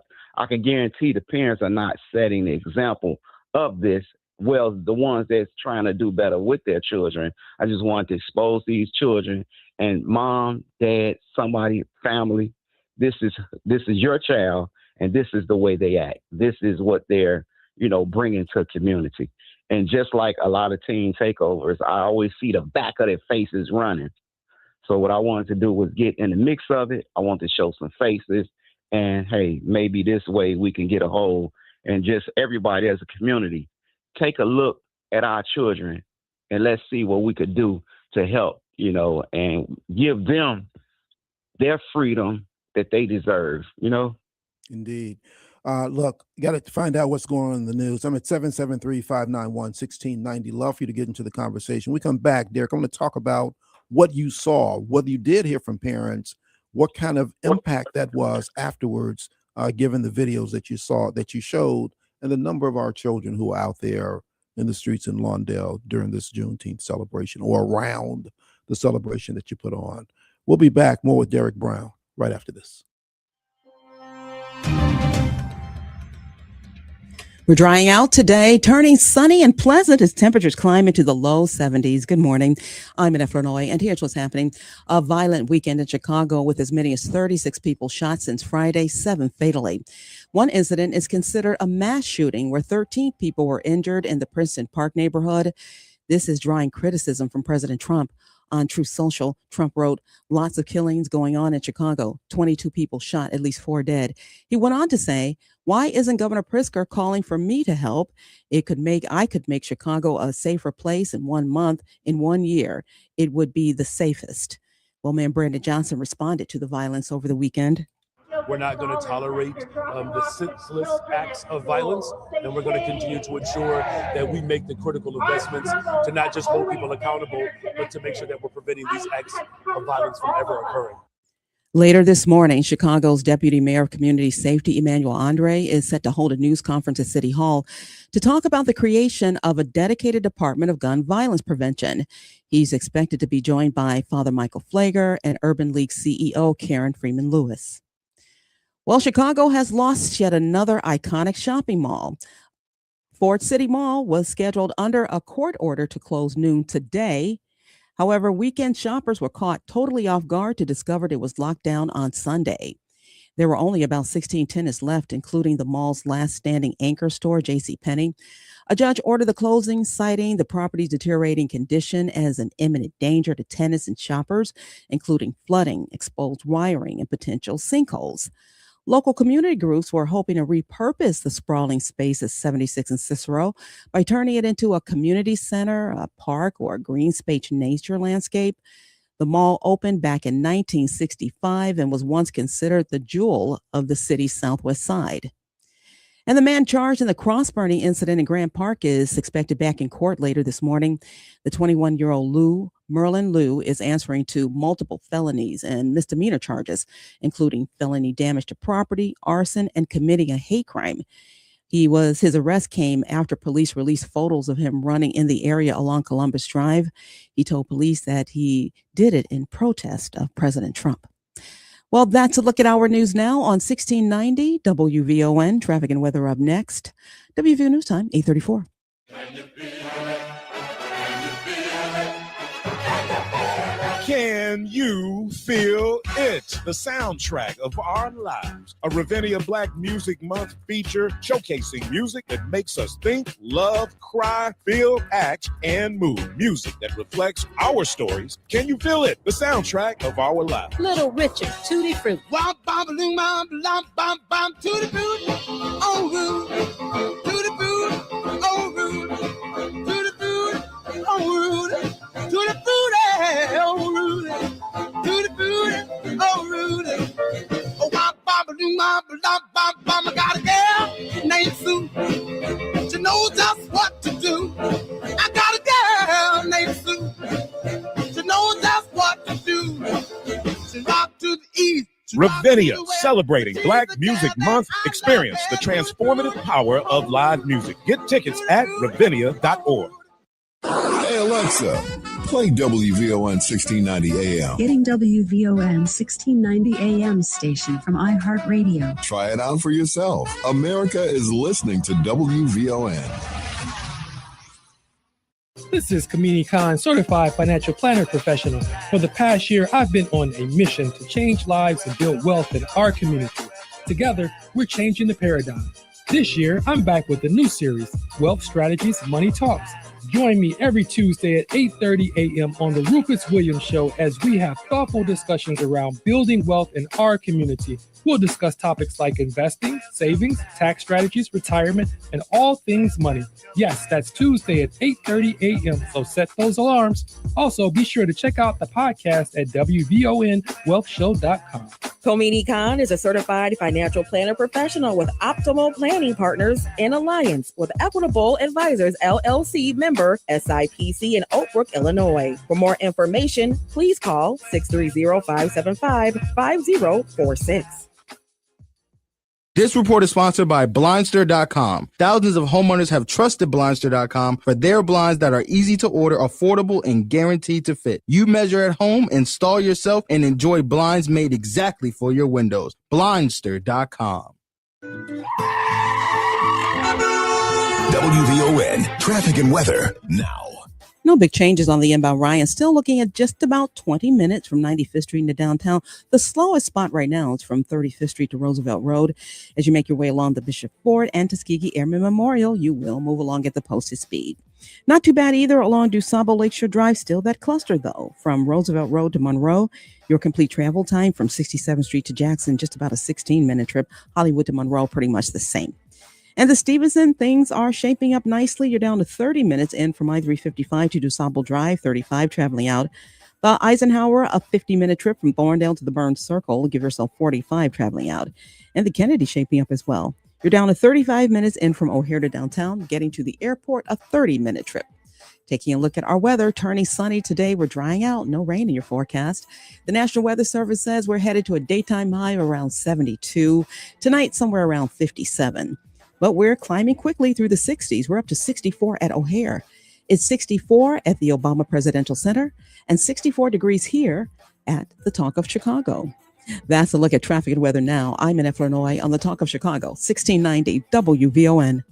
can guarantee the parents are not setting the example of this. Well, the ones that's trying to do better with their children. I just wanted to expose these children, and mom, dad, somebody, family, this is your child, and this is the way they act. This is what they're, bringing to community. And just like a lot of teen takeovers, I always see the back of their faces running. So what I wanted to do was get in the mix of it. I want to show some faces, and hey, maybe this way we can get a hold, and just everybody as a community, take a look at our children, and let's see what we could do to help, and give them their freedom that they deserve, Indeed. Look, you got to find out what's going on in the news. I'm at 773-591-1690. Love for you to get into the conversation. We come back, Derrick, I'm going to talk about what you saw, whether you did hear from parents, what kind of impact that was afterwards, given the videos that you saw, that you showed, and the number of our children who are out there in the streets in Lawndale during this Juneteenth celebration, or around the celebration that you put on. We'll be back more with Derrick Brown right after this. We're drying out today, turning sunny and pleasant as temperatures climb into the low 70s. Good morning. I'm Annette Flournoy, and here's what's happening. A violent weekend in Chicago with as many as 36 people shot since Friday, 7 fatally. One incident is considered a mass shooting where 13 people were injured in the Princeton Park neighborhood. This is drawing criticism from President Trump. On Truth Social, Trump wrote, "Lots of killings going on in Chicago, 22 people shot, at least 4 dead." He went on to say, "Why isn't Governor Pritzker calling for me to help? I could make Chicago a safer place in 1 month, in 1 year. It would be the safest." Well, Mayor Brandon Johnson responded to the violence over the weekend. We're not going to tolerate the senseless acts of violence, and we're going to continue to ensure that we make the critical investments to not just hold people accountable, but to make sure that we're preventing these acts of violence from ever occurring. Later this morning, Chicago's Deputy Mayor of Community Safety, Emmanuel Andre, is set to hold a news conference at City Hall to talk about the creation of a dedicated Department of Gun Violence Prevention. He's expected to be joined by Father Michael Pfleger and Urban League CEO Karen Freeman Lewis. Well, Chicago has lost yet another iconic shopping mall. Ford City Mall was scheduled under a court order to close noon today. However, weekend shoppers were caught totally off guard to discover it was locked down on Sunday. There were only about 16 tenants left, including the mall's last standing anchor store, JCPenney. A judge ordered the closing, citing the property's deteriorating condition as an imminent danger to tenants and shoppers, including flooding, exposed wiring, and potential sinkholes. Local community groups were hoping to repurpose the sprawling space at 76 and Cicero by turning it into a community center, a park, or a green space nature landscape. The mall opened back in 1965 and was once considered the jewel of the city's southwest side. And the man charged in the cross-burning incident in Grant Park is expected back in court later this morning. The 21-year-old Merlin Liu is answering to multiple felonies and misdemeanor charges, including felony damage to property, arson, and committing a hate crime. His arrest came after police released photos of him running in the area along Columbus Drive. He told police that he did it in protest of President Trump. Well, that's a look at our news now on 1690 WVON. Traffic and weather up next. WVO News Time, 8:34. Can you feel it? The soundtrack of our lives. A Ravinia Black Music Month feature showcasing music that makes us think, love, cry, feel, act, and move. Music that reflects our stories. Can you feel it? The soundtrack of our lives. Little Richard, Tutti Fruit. Tutti Fruit, oh rude. Tutti Fruit, oh rude. Tutti Fruit, oh rude. Tutti Fruit, oh rude. Tutti Fruit, oh rude. Oh, I got a girl named Sue. She knows just what to do. I got a girl named Sue. She knows just what to do. She rock to the east. Ravinia, celebrating Black Music Month. Experience the transformative power of live music. Get tickets at ravinia.org. Hey Alexa, play WVON 1690 AM. Getting WVON 1690 AM station from iHeartRadio. Try it out for yourself. America is listening to WVON. This is Kamini Khan, certified financial planner professional. For the past year, I've been on a mission to change lives and build wealth in our community. Together, we're changing the paradigm. This year, I'm back with a new series, Wealth Strategies, Money Talks. Join me every Tuesday at 8:30 a.m. on the Rufus Williams Show as we have thoughtful discussions around building wealth in our community. We'll discuss topics like investing, savings, tax strategies, retirement, and all things money. Yes, that's Tuesday at 8:30 a.m., so set those alarms. Also, be sure to check out the podcast at WVONwealthshow.com. Komini Khan is a certified financial planner professional with Optimal Planning Partners in alliance with Equitable Advisors, LLC member SIPC in Oak Brook, Illinois. For more information, please call 630-575-5046. This report is sponsored by Blindster.com. Thousands of homeowners have trusted Blindster.com for their blinds that are easy to order, affordable, and guaranteed to fit. You measure at home, install yourself, and enjoy blinds made exactly for your windows. Blindster.com. WVON, traffic and weather now. No big changes on the inbound Ryan. Still looking at just about 20 minutes from 95th Street into downtown. The slowest spot right now is from 35th Street to Roosevelt Road. As you make your way along the Bishop Ford and Tuskegee Airmen Memorial, you will move along at the posted speed. Not too bad either along DuSable Lakeshore Drive. Still that cluster, though. From Roosevelt Road to Monroe, your complete travel time from 67th Street to Jackson, just about a 16-minute trip. Hollywood to Monroe, pretty much the same. And the Stevenson, things are shaping up nicely. You're down to 30 minutes in from I-355 to DuSable Drive, 35 traveling out. The Eisenhower, a 50-minute trip from Thorndale to the Burns Circle. Give yourself 45 traveling out. And the Kennedy shaping up as well. You're down to 35 minutes in from O'Hare to downtown. Getting to the airport, a 30-minute trip. Taking a look at our weather, turning sunny today. We're drying out. No rain in your forecast. The National Weather Service says we're headed to a daytime high of around 72. Tonight, somewhere around 57. But we're climbing quickly through the 60s. We're up to 64 at O'Hare. It's 64 at the Obama Presidential Center and 64 degrees here at the Talk of Chicago. That's a look at traffic and weather now. I'm in Illinois on the Talk of Chicago, 1690 WVON.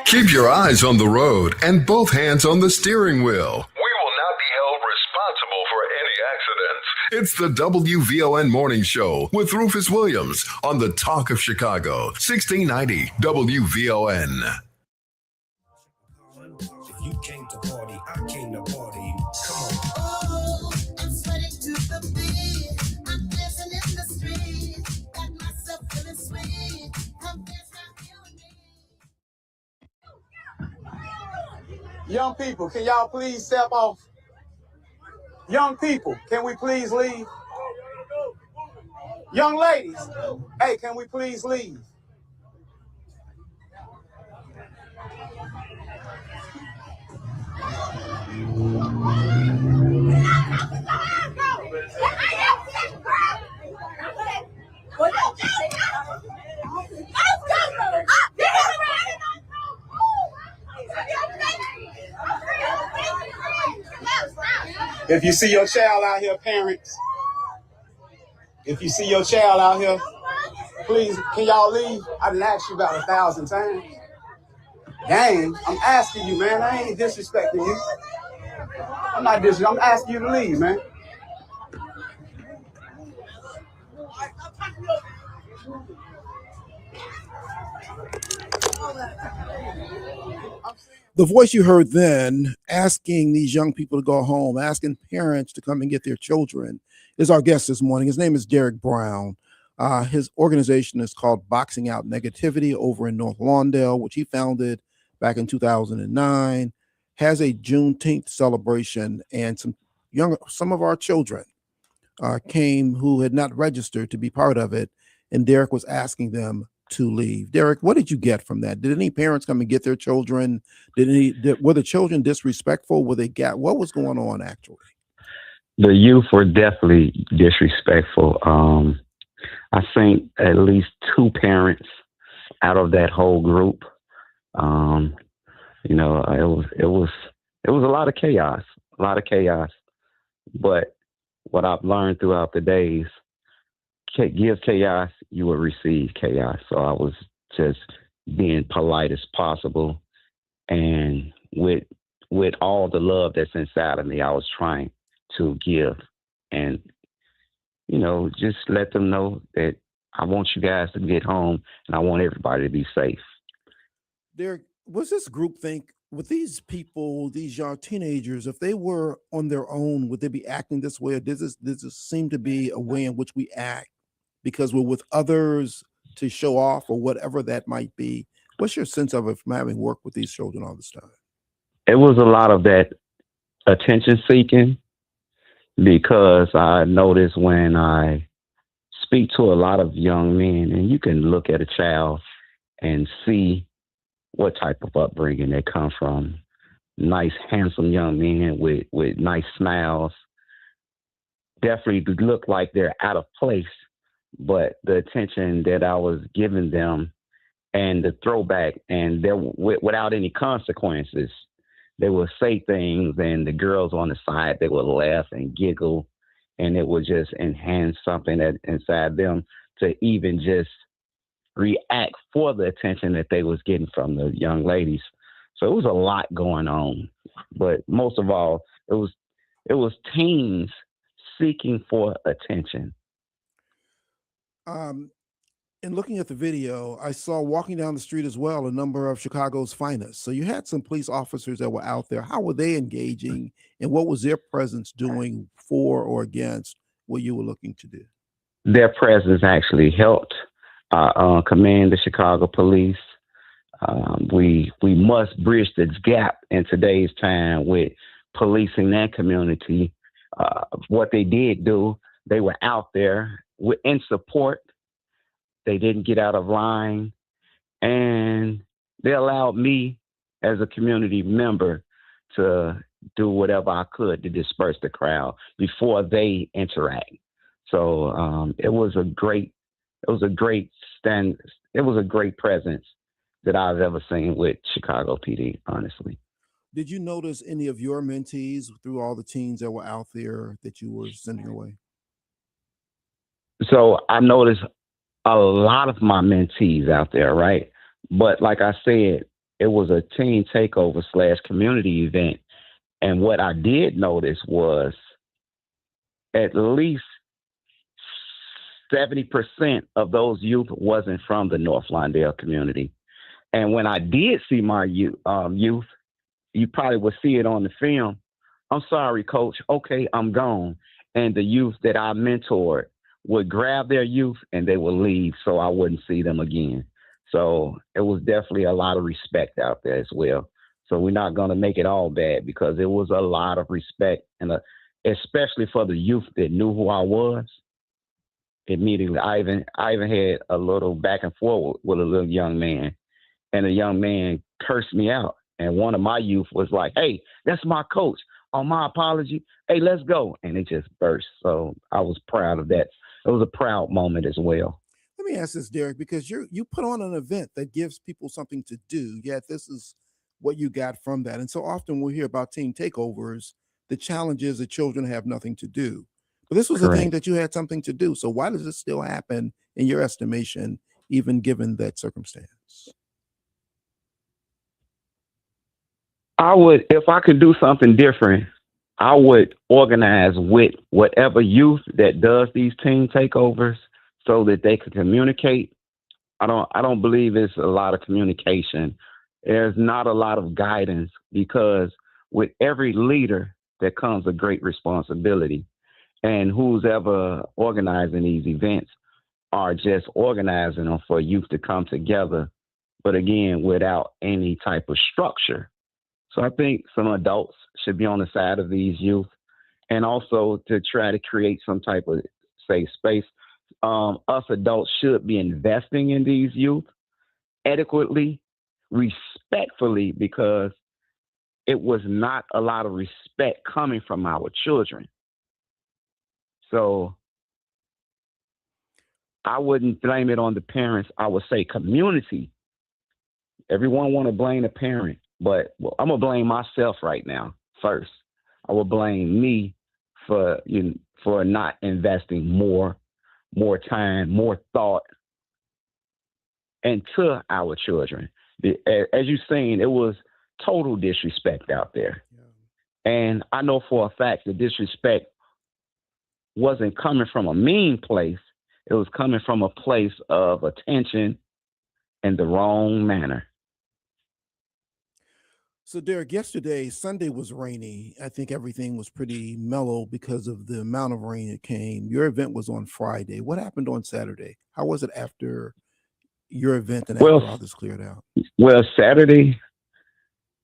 Keep your eyes on the road and both hands on the steering wheel. We will not be held responsible for any accidents. It's the WVON Morning Show with Rufus Williams on the Talk of Chicago, 1690 WVON. If you came to party, I came to party. Come on. Oh, I'm sweating to the beat. I'm dancing in the street. Got myself feeling sweet. Come dance now, you and me. Young people, can y'all please step off? Young people, can we please leave? Young ladies, hey, can we please leave? If you see your child out here, parents, if you see your child out here, please, can y'all leave? I done asked you about 1,000 times. Dang, I'm asking you, man. I ain't disrespecting you. I'm not disrespecting. I'm asking you to leave, man. The voice you heard then asking these young people to go home, asking parents to come and get their children, is our guest this morning. His name is Derrick Brown. His organization is called Boxing Out Negativity over in North Lawndale, which he founded back in 2009, has a Juneteenth celebration, and some of our children came who had not registered to be part of it, and Derrick was asking them to leave. Derrick, what did you get from that? Did any parents come and get their children? Were the children disrespectful? What was going on actually? The youth were definitely disrespectful. I think at least 2 parents out of that whole group. It was a lot of chaos. But what I've learned throughout the days, give chaos, you will receive chaos. So I was just being polite as possible, and with all the love that's inside of me, I was trying to give, and just let them know that I want you guys to get home, and I want everybody to be safe. Derrick, was this groupthink with these people, these young teenagers? If they were on their own, would they be acting this way, or does this seem to be a way in which we act because we're with others to show off or whatever that might be? What's your sense of it from having worked with these children all this time? It was a lot of that attention seeking, because I noticed when I speak to a lot of young men, and you can look at a child and see what type of upbringing they come from. Nice, handsome young men with nice smiles. Definitely look like they're out of place, but the attention that I was giving them and the throwback, and without any consequences, they would say things, and the girls on the side, they would laugh and giggle, and it would just enhance something that inside them to even just react for the attention that they was getting from the young ladies. So it was a lot going on, but most of all, it was teens seeking for attention. In looking at the video, I saw walking down the street as well a number of Chicago's finest. So you had some police officers that were out there. How were they engaging, and what was their presence doing for or against what you were looking to do? Their presence actually helped command the Chicago police. We must bridge this gap in today's time with policing that community. What they did do, they were out there in support. They didn't get out of line, and they allowed me as a community member to do whatever I could to disperse the crowd before they interact. So it was a great presence that I've ever seen with Chicago PD, honestly. Did you notice any of your mentees through all the teens that were out there that you were sending away? So I noticed a lot of my mentees out there, right? But like I said, it was a teen takeover / community event. And what I did notice was at least 70% of those youth wasn't from the North Lawndale community. And when I did see my youth, you probably would see it on the film. I'm sorry, coach. Okay, I'm gone. And the youth that I mentored would grab their youth and they would leave so I wouldn't see them again. So it was definitely a lot of respect out there as well. So we're not going to make it all bad because it was a lot of respect, and especially for the youth that knew who I was. Immediately, I even had a little back and forth with a little young man, and the young man cursed me out. And one of my youth was like, "Hey, that's my coach. On my apology, hey, let's go." And it just burst. So I was proud of that. It was a proud moment as well. Let me ask this, Derrick, because you put on an event that gives people something to do, yet this is what you got from that. And so often we'll hear about teen takeovers. The challenge is that children have nothing to do. But this was a thing that you had something to do. So why does this still happen in your estimation, even given that circumstance? I would, if I could do something different, I would organize with whatever youth that does these teen takeovers so that they could communicate. I don't believe it's a lot of communication. There's not a lot of guidance, because with every leader there comes a great responsibility. And who's ever organizing these events are just organizing them for youth to come together, but again, without any type of structure. So I think some adults should be on the side of these youth, and also to try to create some type of safe space. Us adults should be investing in these youth adequately, respectfully, because it was not a lot of respect coming from our children. So I wouldn't blame it on the parents. I would say community. Everyone want to blame the parent, but I'm going to blame myself right now first. I will blame me for not investing more time, more thought into our children. As you've seen, it was total disrespect out there. Yeah. And I know for a fact the disrespect wasn't coming from a mean place. It was coming from a place of attention in the wrong manner. So, Derrick, yesterday, Sunday was rainy. I think everything was pretty mellow because of the amount of rain that came. Your event was on Friday. What happened on Saturday? How was it after your event and after all this cleared out? Well, Saturday,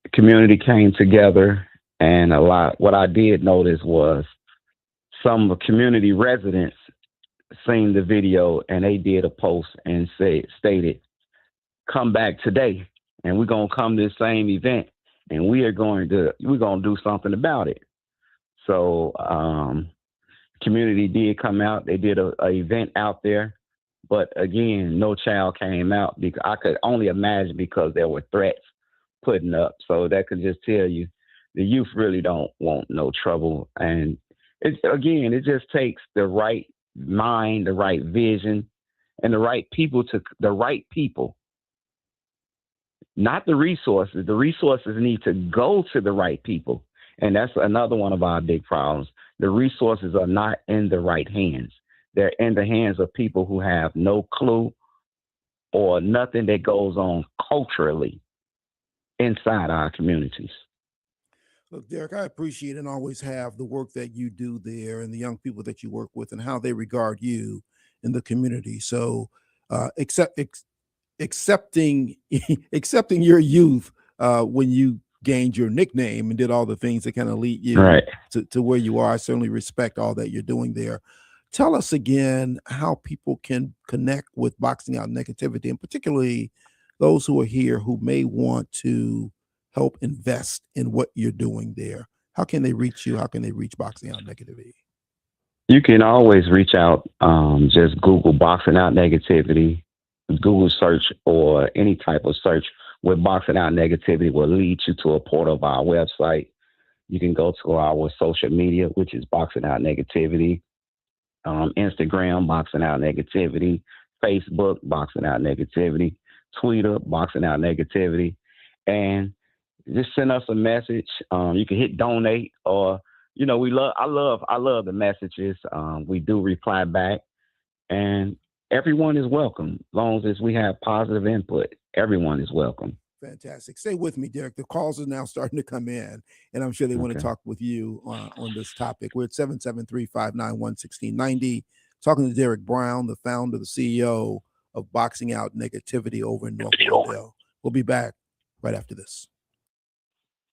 the community came together, and what I did notice was some community residents seen the video, and they did a post and stated, "Come back today, and we're going to come to the same event, and we're going to do something about it." So community did come out. They did a event out there, but again, no child came out, because I could only imagine because there were threats putting up. So that could just tell you the youth really don't want no trouble, and it just takes the right mind, the right vision, and the right people, not the resources. The resources need to go to the right people. And that's another one of our big problems. The resources are not in the right hands. They're in the hands of people who have no clue or nothing that goes on culturally inside our communities. Look, Derrick, I appreciate and always have the work that you do there and the young people that you work with and how they regard you in the community. So accepting your youth when you gained your nickname and did all the things that kind of lead you to where you are, I certainly respect all that you're doing there. Tell us again how people can connect with Boxing Out Negativity, and particularly those who are here who may want to help invest in what you're doing there. How can they reach you? How can they reach Boxing Out Negativity? You can always reach out. Just Google Boxing Out Negativity, Google search, or any type of search with Boxing Out Negativity will lead you to a portal of our website. You can go to our social media, which is Boxing Out Negativity. Instagram, Boxing Out Negativity, Facebook, Boxing Out Negativity, Twitter, Boxing Out Negativity, and just send us a message. You can hit donate, or I love the messages. We do reply back, and everyone is welcome as long as we have positive input. Everyone is welcome. Fantastic. Stay with me, Derrick. The calls are now starting to come in, and I'm sure they want to talk with you on this topic. We're at 773-591-1690, talking to Derrick Brown, the founder, the CEO of Boxing Out Negativity over in North Lawndale. We'll be back right after this.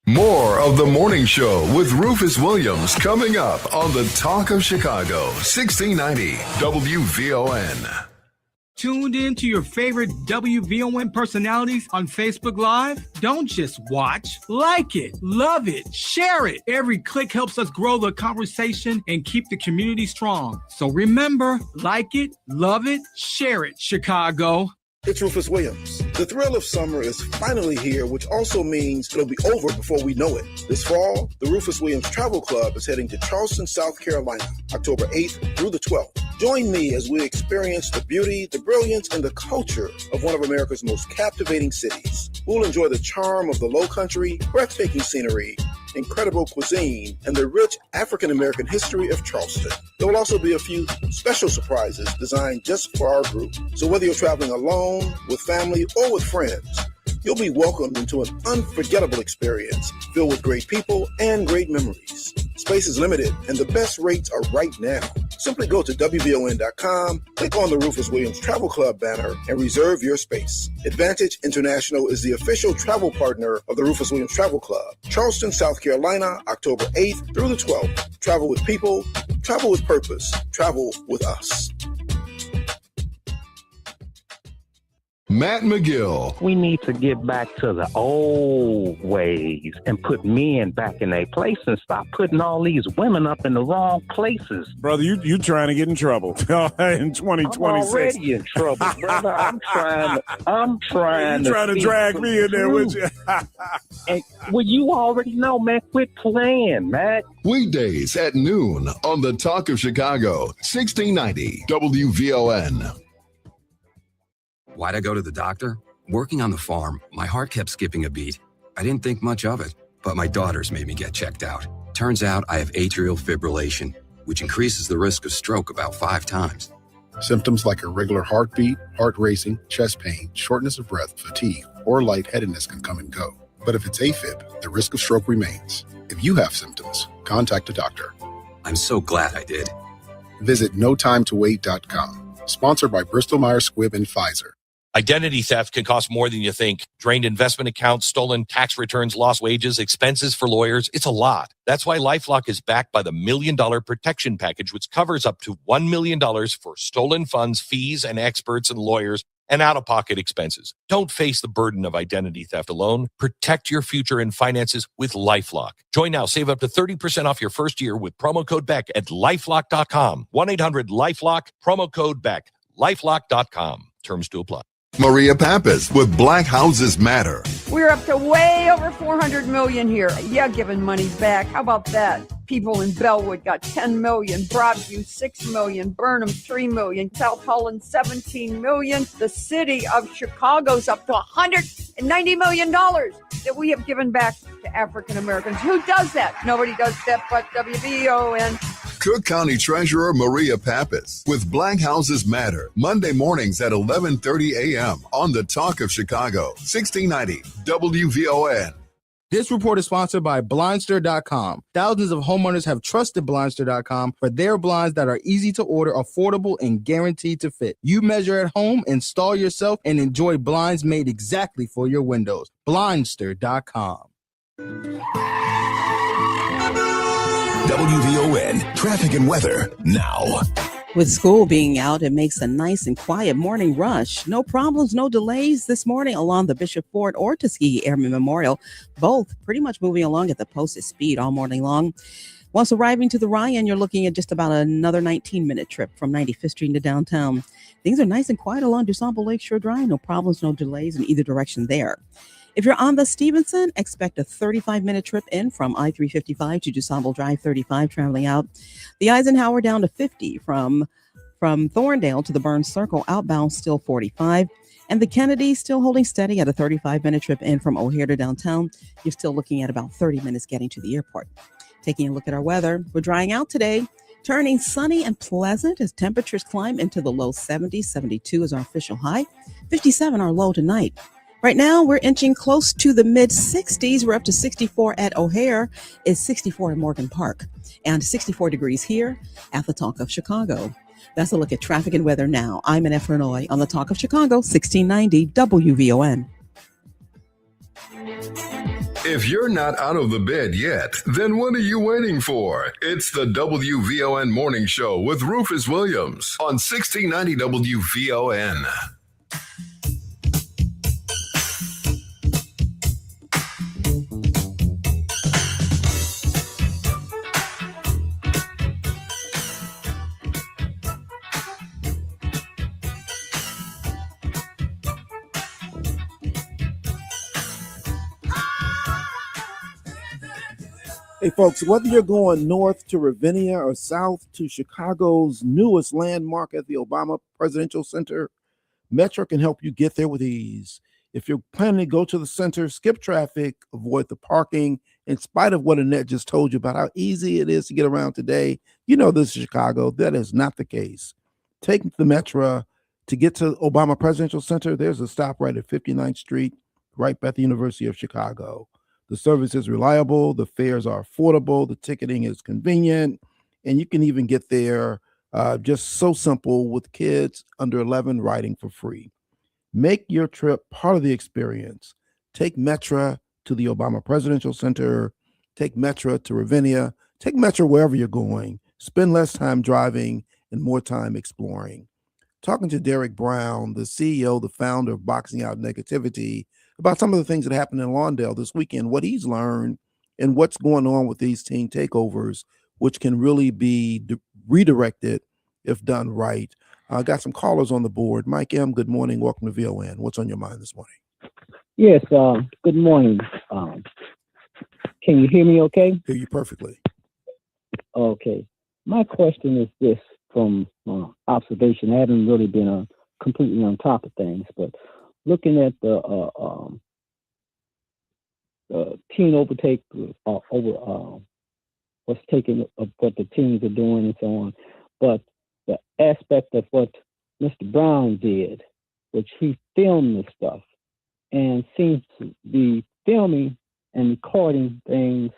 More of the morning show with Rufus Williams coming up on the Talk of Chicago, 1690 WVON. Tuned in to your favorite WVON personalities on Facebook Live? Don't just watch, like it, love it, share it. Every click helps us grow the conversation and keep the community strong. So remember, like it, love it, share it, Chicago. It's Rufus Williams. The thrill of summer is finally here, which also means it'll be over before we know it. This fall, the Rufus Williams Travel Club is heading to Charleston, South Carolina, October 8th through the 12th. Join me as we experience the beauty, the brilliance, and the culture of one of America's most captivating cities. We'll enjoy the charm of the Lowcountry, breathtaking scenery, incredible cuisine, and the rich African-American history of Charleston. There will also be a few special surprises designed just for our group. So whether you're traveling alone, with family, or with friends, you'll be welcomed into an unforgettable experience filled with great people and great memories. Space is limited, and the best rates are right now. Simply go to WVON.com, click on the Rufus Williams Travel Club banner, and reserve your space. Advantage International is the official travel partner of the Rufus Williams Travel Club. Charleston, South Carolina, October 8th through the 12th. Travel with people, travel with purpose, travel with us. Matt McGill. We need to get back to the old ways and put men back in their place and stop putting all these women up in the wrong places. Brother, you trying to get in trouble in 2026. I'm already in trouble, brother. I'm trying to drag me in there with you. And, well, you already know, man. Quit playing, man. Weekdays at noon on the Talk of Chicago, 1690 WVON. Why'd I go to the doctor? Working on the farm, my heart kept skipping a beat. I didn't think much of it, but my daughters made me get checked out. Turns out I have atrial fibrillation, which increases the risk of stroke about 5 times. Symptoms like irregular heartbeat, heart racing, chest pain, shortness of breath, fatigue, or lightheadedness can come and go. But if it's AFib, the risk of stroke remains. If you have symptoms, contact a doctor. I'm so glad I did. Visit notimetowait.com. Sponsored by Bristol Myers Squibb and Pfizer. Identity theft can cost more than you think. Drained investment accounts, stolen tax returns, lost wages, expenses for lawyers. It's a lot. That's why LifeLock is backed by the $1 Million Protection Package, which covers up to $1 million for stolen funds, fees, and experts and lawyers, and out-of-pocket expenses. Don't face the burden of identity theft alone. Protect your future and finances with LifeLock. Join now. Save up to 30% off your first year with promo code BECK at LifeLock.com. 1-800-LifeLock, promo code BECK. LifeLock.com. Terms to apply. Maria Pappas with Black Houses Matter. We're up to way over 400 million here. Yeah, giving money back. How about that? People in Bellwood got 10 million, Broadview 6 million, Burnham 3 million, South Holland 17 million. The city of Chicago's up to $190 million that we have given back to African Americans. Who does that? Nobody does that but WVON. Cook County Treasurer Maria Pappas with Black Houses Matter, Monday mornings at 11:30 a.m. on the Talk of Chicago, 1690 WVON. This report is sponsored by Blindster.com. Thousands of homeowners have trusted Blindster.com for their blinds that are easy to order, affordable, and guaranteed to fit. You measure at home, install yourself, and enjoy blinds made exactly for your windows. Blindster.com. WVON traffic and weather now. With school being out, it makes a nice and quiet morning rush. No problems, no delays this morning along the Bishop Ford or Tuskegee Airmen Memorial. Both pretty much moving along at the posted speed all morning long. Once arriving to the Ryan, you're looking at just about another 19-minute trip from 95th Street to downtown. Things are nice and quiet along DuSable Lakeshore Drive. No problems, no delays in either direction there. If you're on the Stevenson, expect a 35-minute trip in from I-355 to DuSable Drive 35 traveling out. The Eisenhower down to 50 from Thorndale to the Burns Circle outbound still 45. And the Kennedy still holding steady at a 35-minute trip in from O'Hare to downtown. You're still looking at about 30 minutes getting to the airport. Taking a look at our weather, we're drying out today, turning sunny and pleasant as temperatures climb into the low 70s. 72 is our official high, 57 our low tonight. Right now, we're inching close to the mid-60s. We're up to 64 at O'Hare. It's 64 in Morgan Park and 64 degrees here at the Talk of Chicago. That's a look at traffic and weather now. I'm in Efranoy on the Talk of Chicago, 1690 WVON. If you're not out of the bed yet, then what are you waiting for? It's the WVON Morning Show with Rufus Williams on 1690 WVON. Hey, folks, whether you're going north to Ravinia or south to Chicago's newest landmark at the Obama Presidential Center, Metro can help you get there with ease. If you're planning to go to the center, skip traffic, avoid the parking, in spite of what Annette just told you about how easy it is to get around today, you know this is Chicago. That is not the case. Take the Metro to get to Obama Presidential Center. There's a stop right at 59th Street, right by the University of Chicago. The service is reliable, the fares are affordable, the ticketing is convenient, and you can even get there just so simple with kids under 11 riding for free. Make your trip part of the experience. Take Metro to the Obama Presidential Center, take Metro to Ravinia, take Metro wherever you're going. Spend less time driving and more time exploring. Talking to Derrick Brown, the CEO, the founder of Boxing Out Negativity, about some of the things that happened in Lawndale this weekend, what he's learned, and what's going on with these teen takeovers, which can really be redirected if done right. I got some callers on the board. Mike M., good morning. Welcome to VON. What's on your mind this morning? Yes, good morning. Can you hear me okay? Hear you perfectly. Okay. My question is this from observation. I haven't really been completely on top of things, but looking at the teen overtake over what's taking of what the teens are doing and so on, but the aspect of what Mr. Brown did, which he filmed this stuff and seems to be filming and recording things,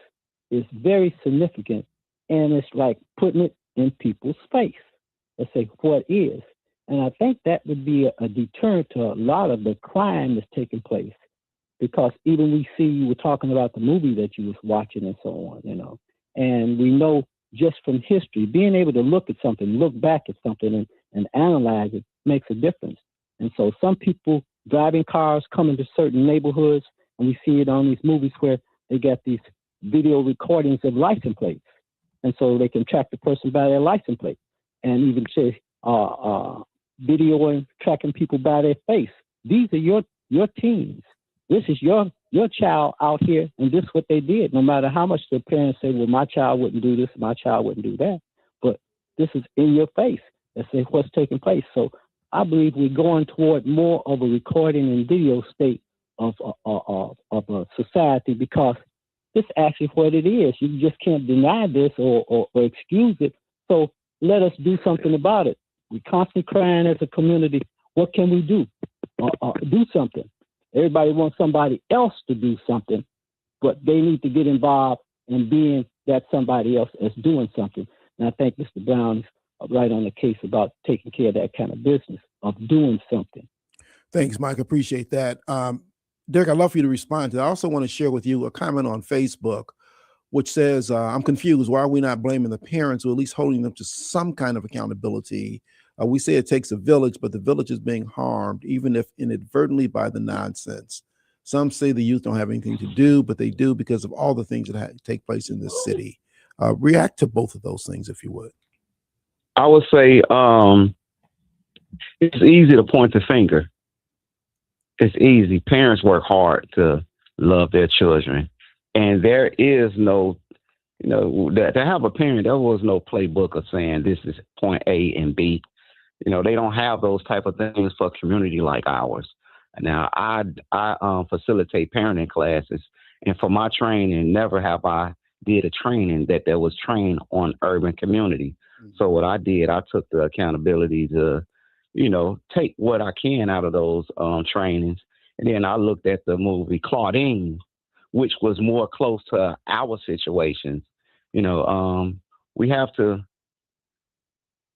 is very significant, and it's like putting it in people's face. Let's say what is. And I think that would be a deterrent to a lot of the crime that's taking place, because even we see, you were talking about the movie that you was watching and so on, you know, and we know just from history, being able to look at something, look back at something and analyze it makes a difference. And so some people driving cars coming to certain neighborhoods, and we see it on these movies where they got these video recordings of license plates. And so they can track the person by their license plate, and even say, videoing, tracking people by their face. These are your teens. This is your child out here, and this is what they did. No matter how much the parents say, well, my child wouldn't do this, my child wouldn't do that. But this is in your face. That's what's taking place. So I believe we're going toward more of a recording and video state of a society, because this is actually what it is. You just can't deny this or excuse it. So let us do something about it. We're constantly crying as a community. What can we do? Do something. Everybody wants somebody else to do something, but they need to get involved in being that somebody else that's doing something. And I think Mr. Brown is right on the case about taking care of that kind of business, of doing something. Thanks, Mike. Appreciate that. Derrick, I'd love for you to respond to that. I also want to share with you a comment on Facebook, which says, I'm confused. Why are we not blaming the parents, or at least holding them to some kind of accountability? We say it takes a village, but the village is being harmed, even if inadvertently, by the nonsense. Some say the youth don't have anything to do, but they do because of all the things that take place in this city. React to both of those things, if you would. I would say it's easy to point the finger. It's easy. Parents work hard to love their children. And there is no, to have a parent, there was no playbook of saying this is point A and B. They don't have those type of things for a community like ours. Now, I facilitate parenting classes, and for my training, never have I did a training that was trained on urban community. So what I did, I took the accountability to, take what I can out of those trainings. And then I looked at the movie Claudine, which was more close to our situations. We have to,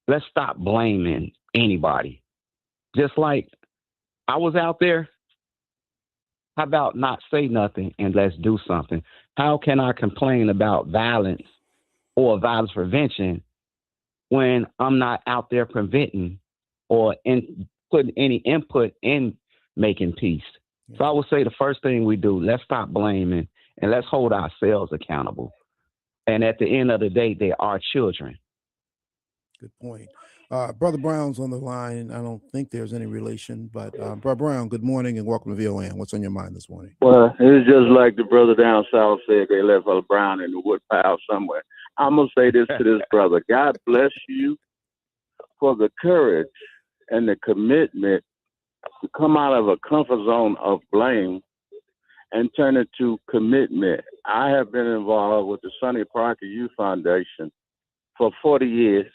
let's stop blaming anybody. Just like I was out there, how about not say nothing and let's do something? How can I complain about violence or violence prevention when I'm not out there preventing or putting any input in making peace? So I would say the first thing we do, let's stop blaming and let's hold ourselves accountable. And at the end of the day, they are children. Good point. Brother Brown's on the line. I don't think there's any relation, but Brother Brown, good morning and welcome to VON. What's on your mind this morning? Well, it's just like the brother down south said, they left Brother Brown in the wood pile somewhere. I'm going to say this to this brother. God bless you for the courage and the commitment to come out of a comfort zone of blame and turn it to commitment. I have been involved with the Sonny Parker Youth Foundation for 40 years.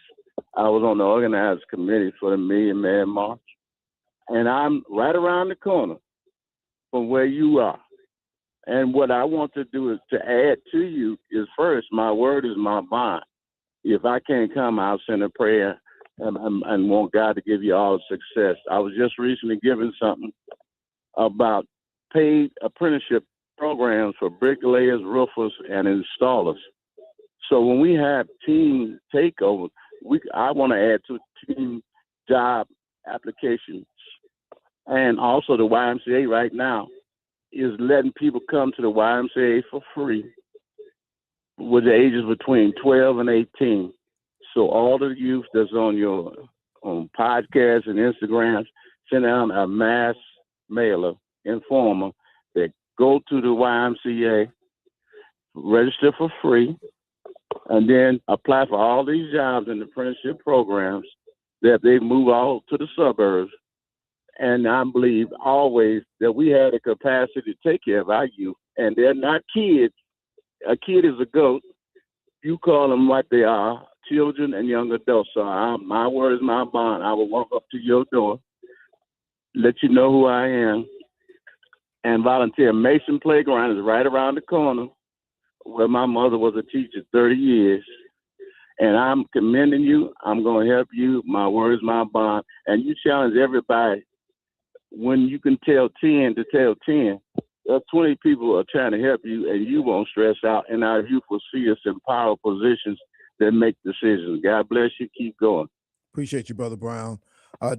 I was on the organized committee for the Million Man March, and I'm right around the corner from where you are. And what I want to do is to add to you is, first, my word is my bond. If I can't come, I'll send a prayer and want God to give you all success. I was just recently given something about paid apprenticeship programs for bricklayers, roofers, and installers. So when we have team takeover, I want to add to team job applications. And also the YMCA right now is letting people come to the YMCA for free with the ages between 12 and 18. So all the youth that's on your podcasts and Instagrams, send out a mass mailer, informer, that go to the YMCA, register for free, and then apply for all these jobs in the apprenticeship programs that they move all to the suburbs. And I believe always that we have the capacity to take care of our youth. And they're not kids. A kid is a goat. You call them what they are, children and young adults. So my word is my bond. I will walk up to your door, let you know who I am, and volunteer. Mason Playground is right around the corner where my mother was a teacher 30 years. And I'm commending you. I'm going to help you. My word is my bond. And you challenge everybody. When you can tell 10 to tell 10, there are 20 people who are trying to help you, and you won't stress out. And our youth will see us in power positions that make decisions. God bless you. Keep going. Appreciate you, Brother Brown.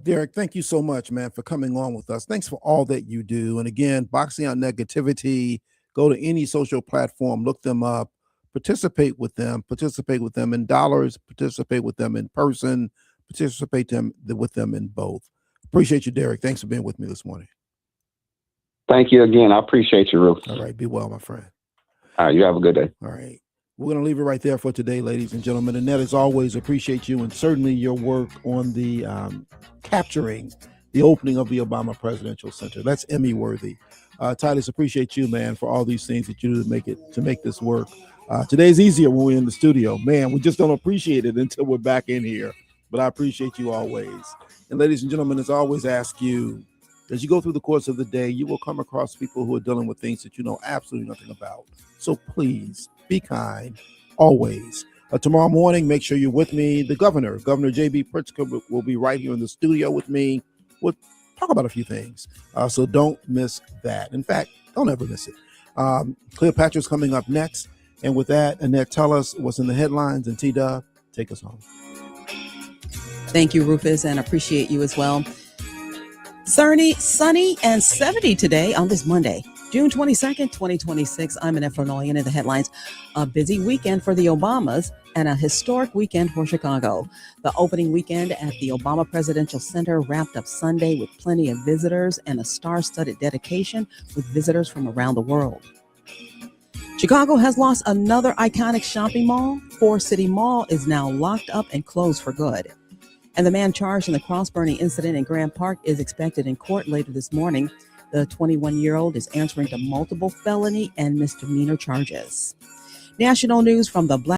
Derrick, thank you so much, man, for coming on with us. Thanks for all that you do. And again, Boxing Out Negativity, go to any social platform, look them up, participate with them in dollars, participate with them in person, participate with them in both. Appreciate you, Derrick. Thanks for being with me this morning. Thank you again. I appreciate you, Rufus. All right. Be well, my friend. All right. You have a good day. All right. We're going to leave it right there for today, ladies and gentlemen. Annette, as always, appreciate you and certainly your work on the capturing the opening of the Obama Presidential Center. That's Emmy worthy. Titus, appreciate you, man, for all these things that you do to make this work. Today's easier when we're in the studio. Man, we just don't appreciate it until we're back in here. But I appreciate you always. And ladies and gentlemen, as I always ask you, as you go through the course of the day, you will come across people who are dealing with things that you know absolutely nothing about. So please be kind, always. Tomorrow morning, make sure you're with me. The governor, Governor J.B. Pritzker, will be right here in the studio with me. We'll talk about a few things. So don't miss that. In fact, don't ever miss it. Cleopatra's coming up next. And with that, Annette, tell us what's in the headlines. And T-Dub, take us home. Thank you, Rufus, and appreciate you as well. Sunny and 70 today on this Monday, June 22nd, 2026. I'm Annette Fernolian in the headlines. A busy weekend for the Obamas and a historic weekend for Chicago. The opening weekend at the Obama Presidential Center wrapped up Sunday with plenty of visitors and a star-studded dedication with visitors from around the world. Chicago has lost another iconic shopping mall. Forest City Mall is now locked up and closed for good. And the man charged in the cross-burning incident in Grant Park is expected in court later this morning. The 21-year-old is answering to multiple felony and misdemeanor charges. National news from the Black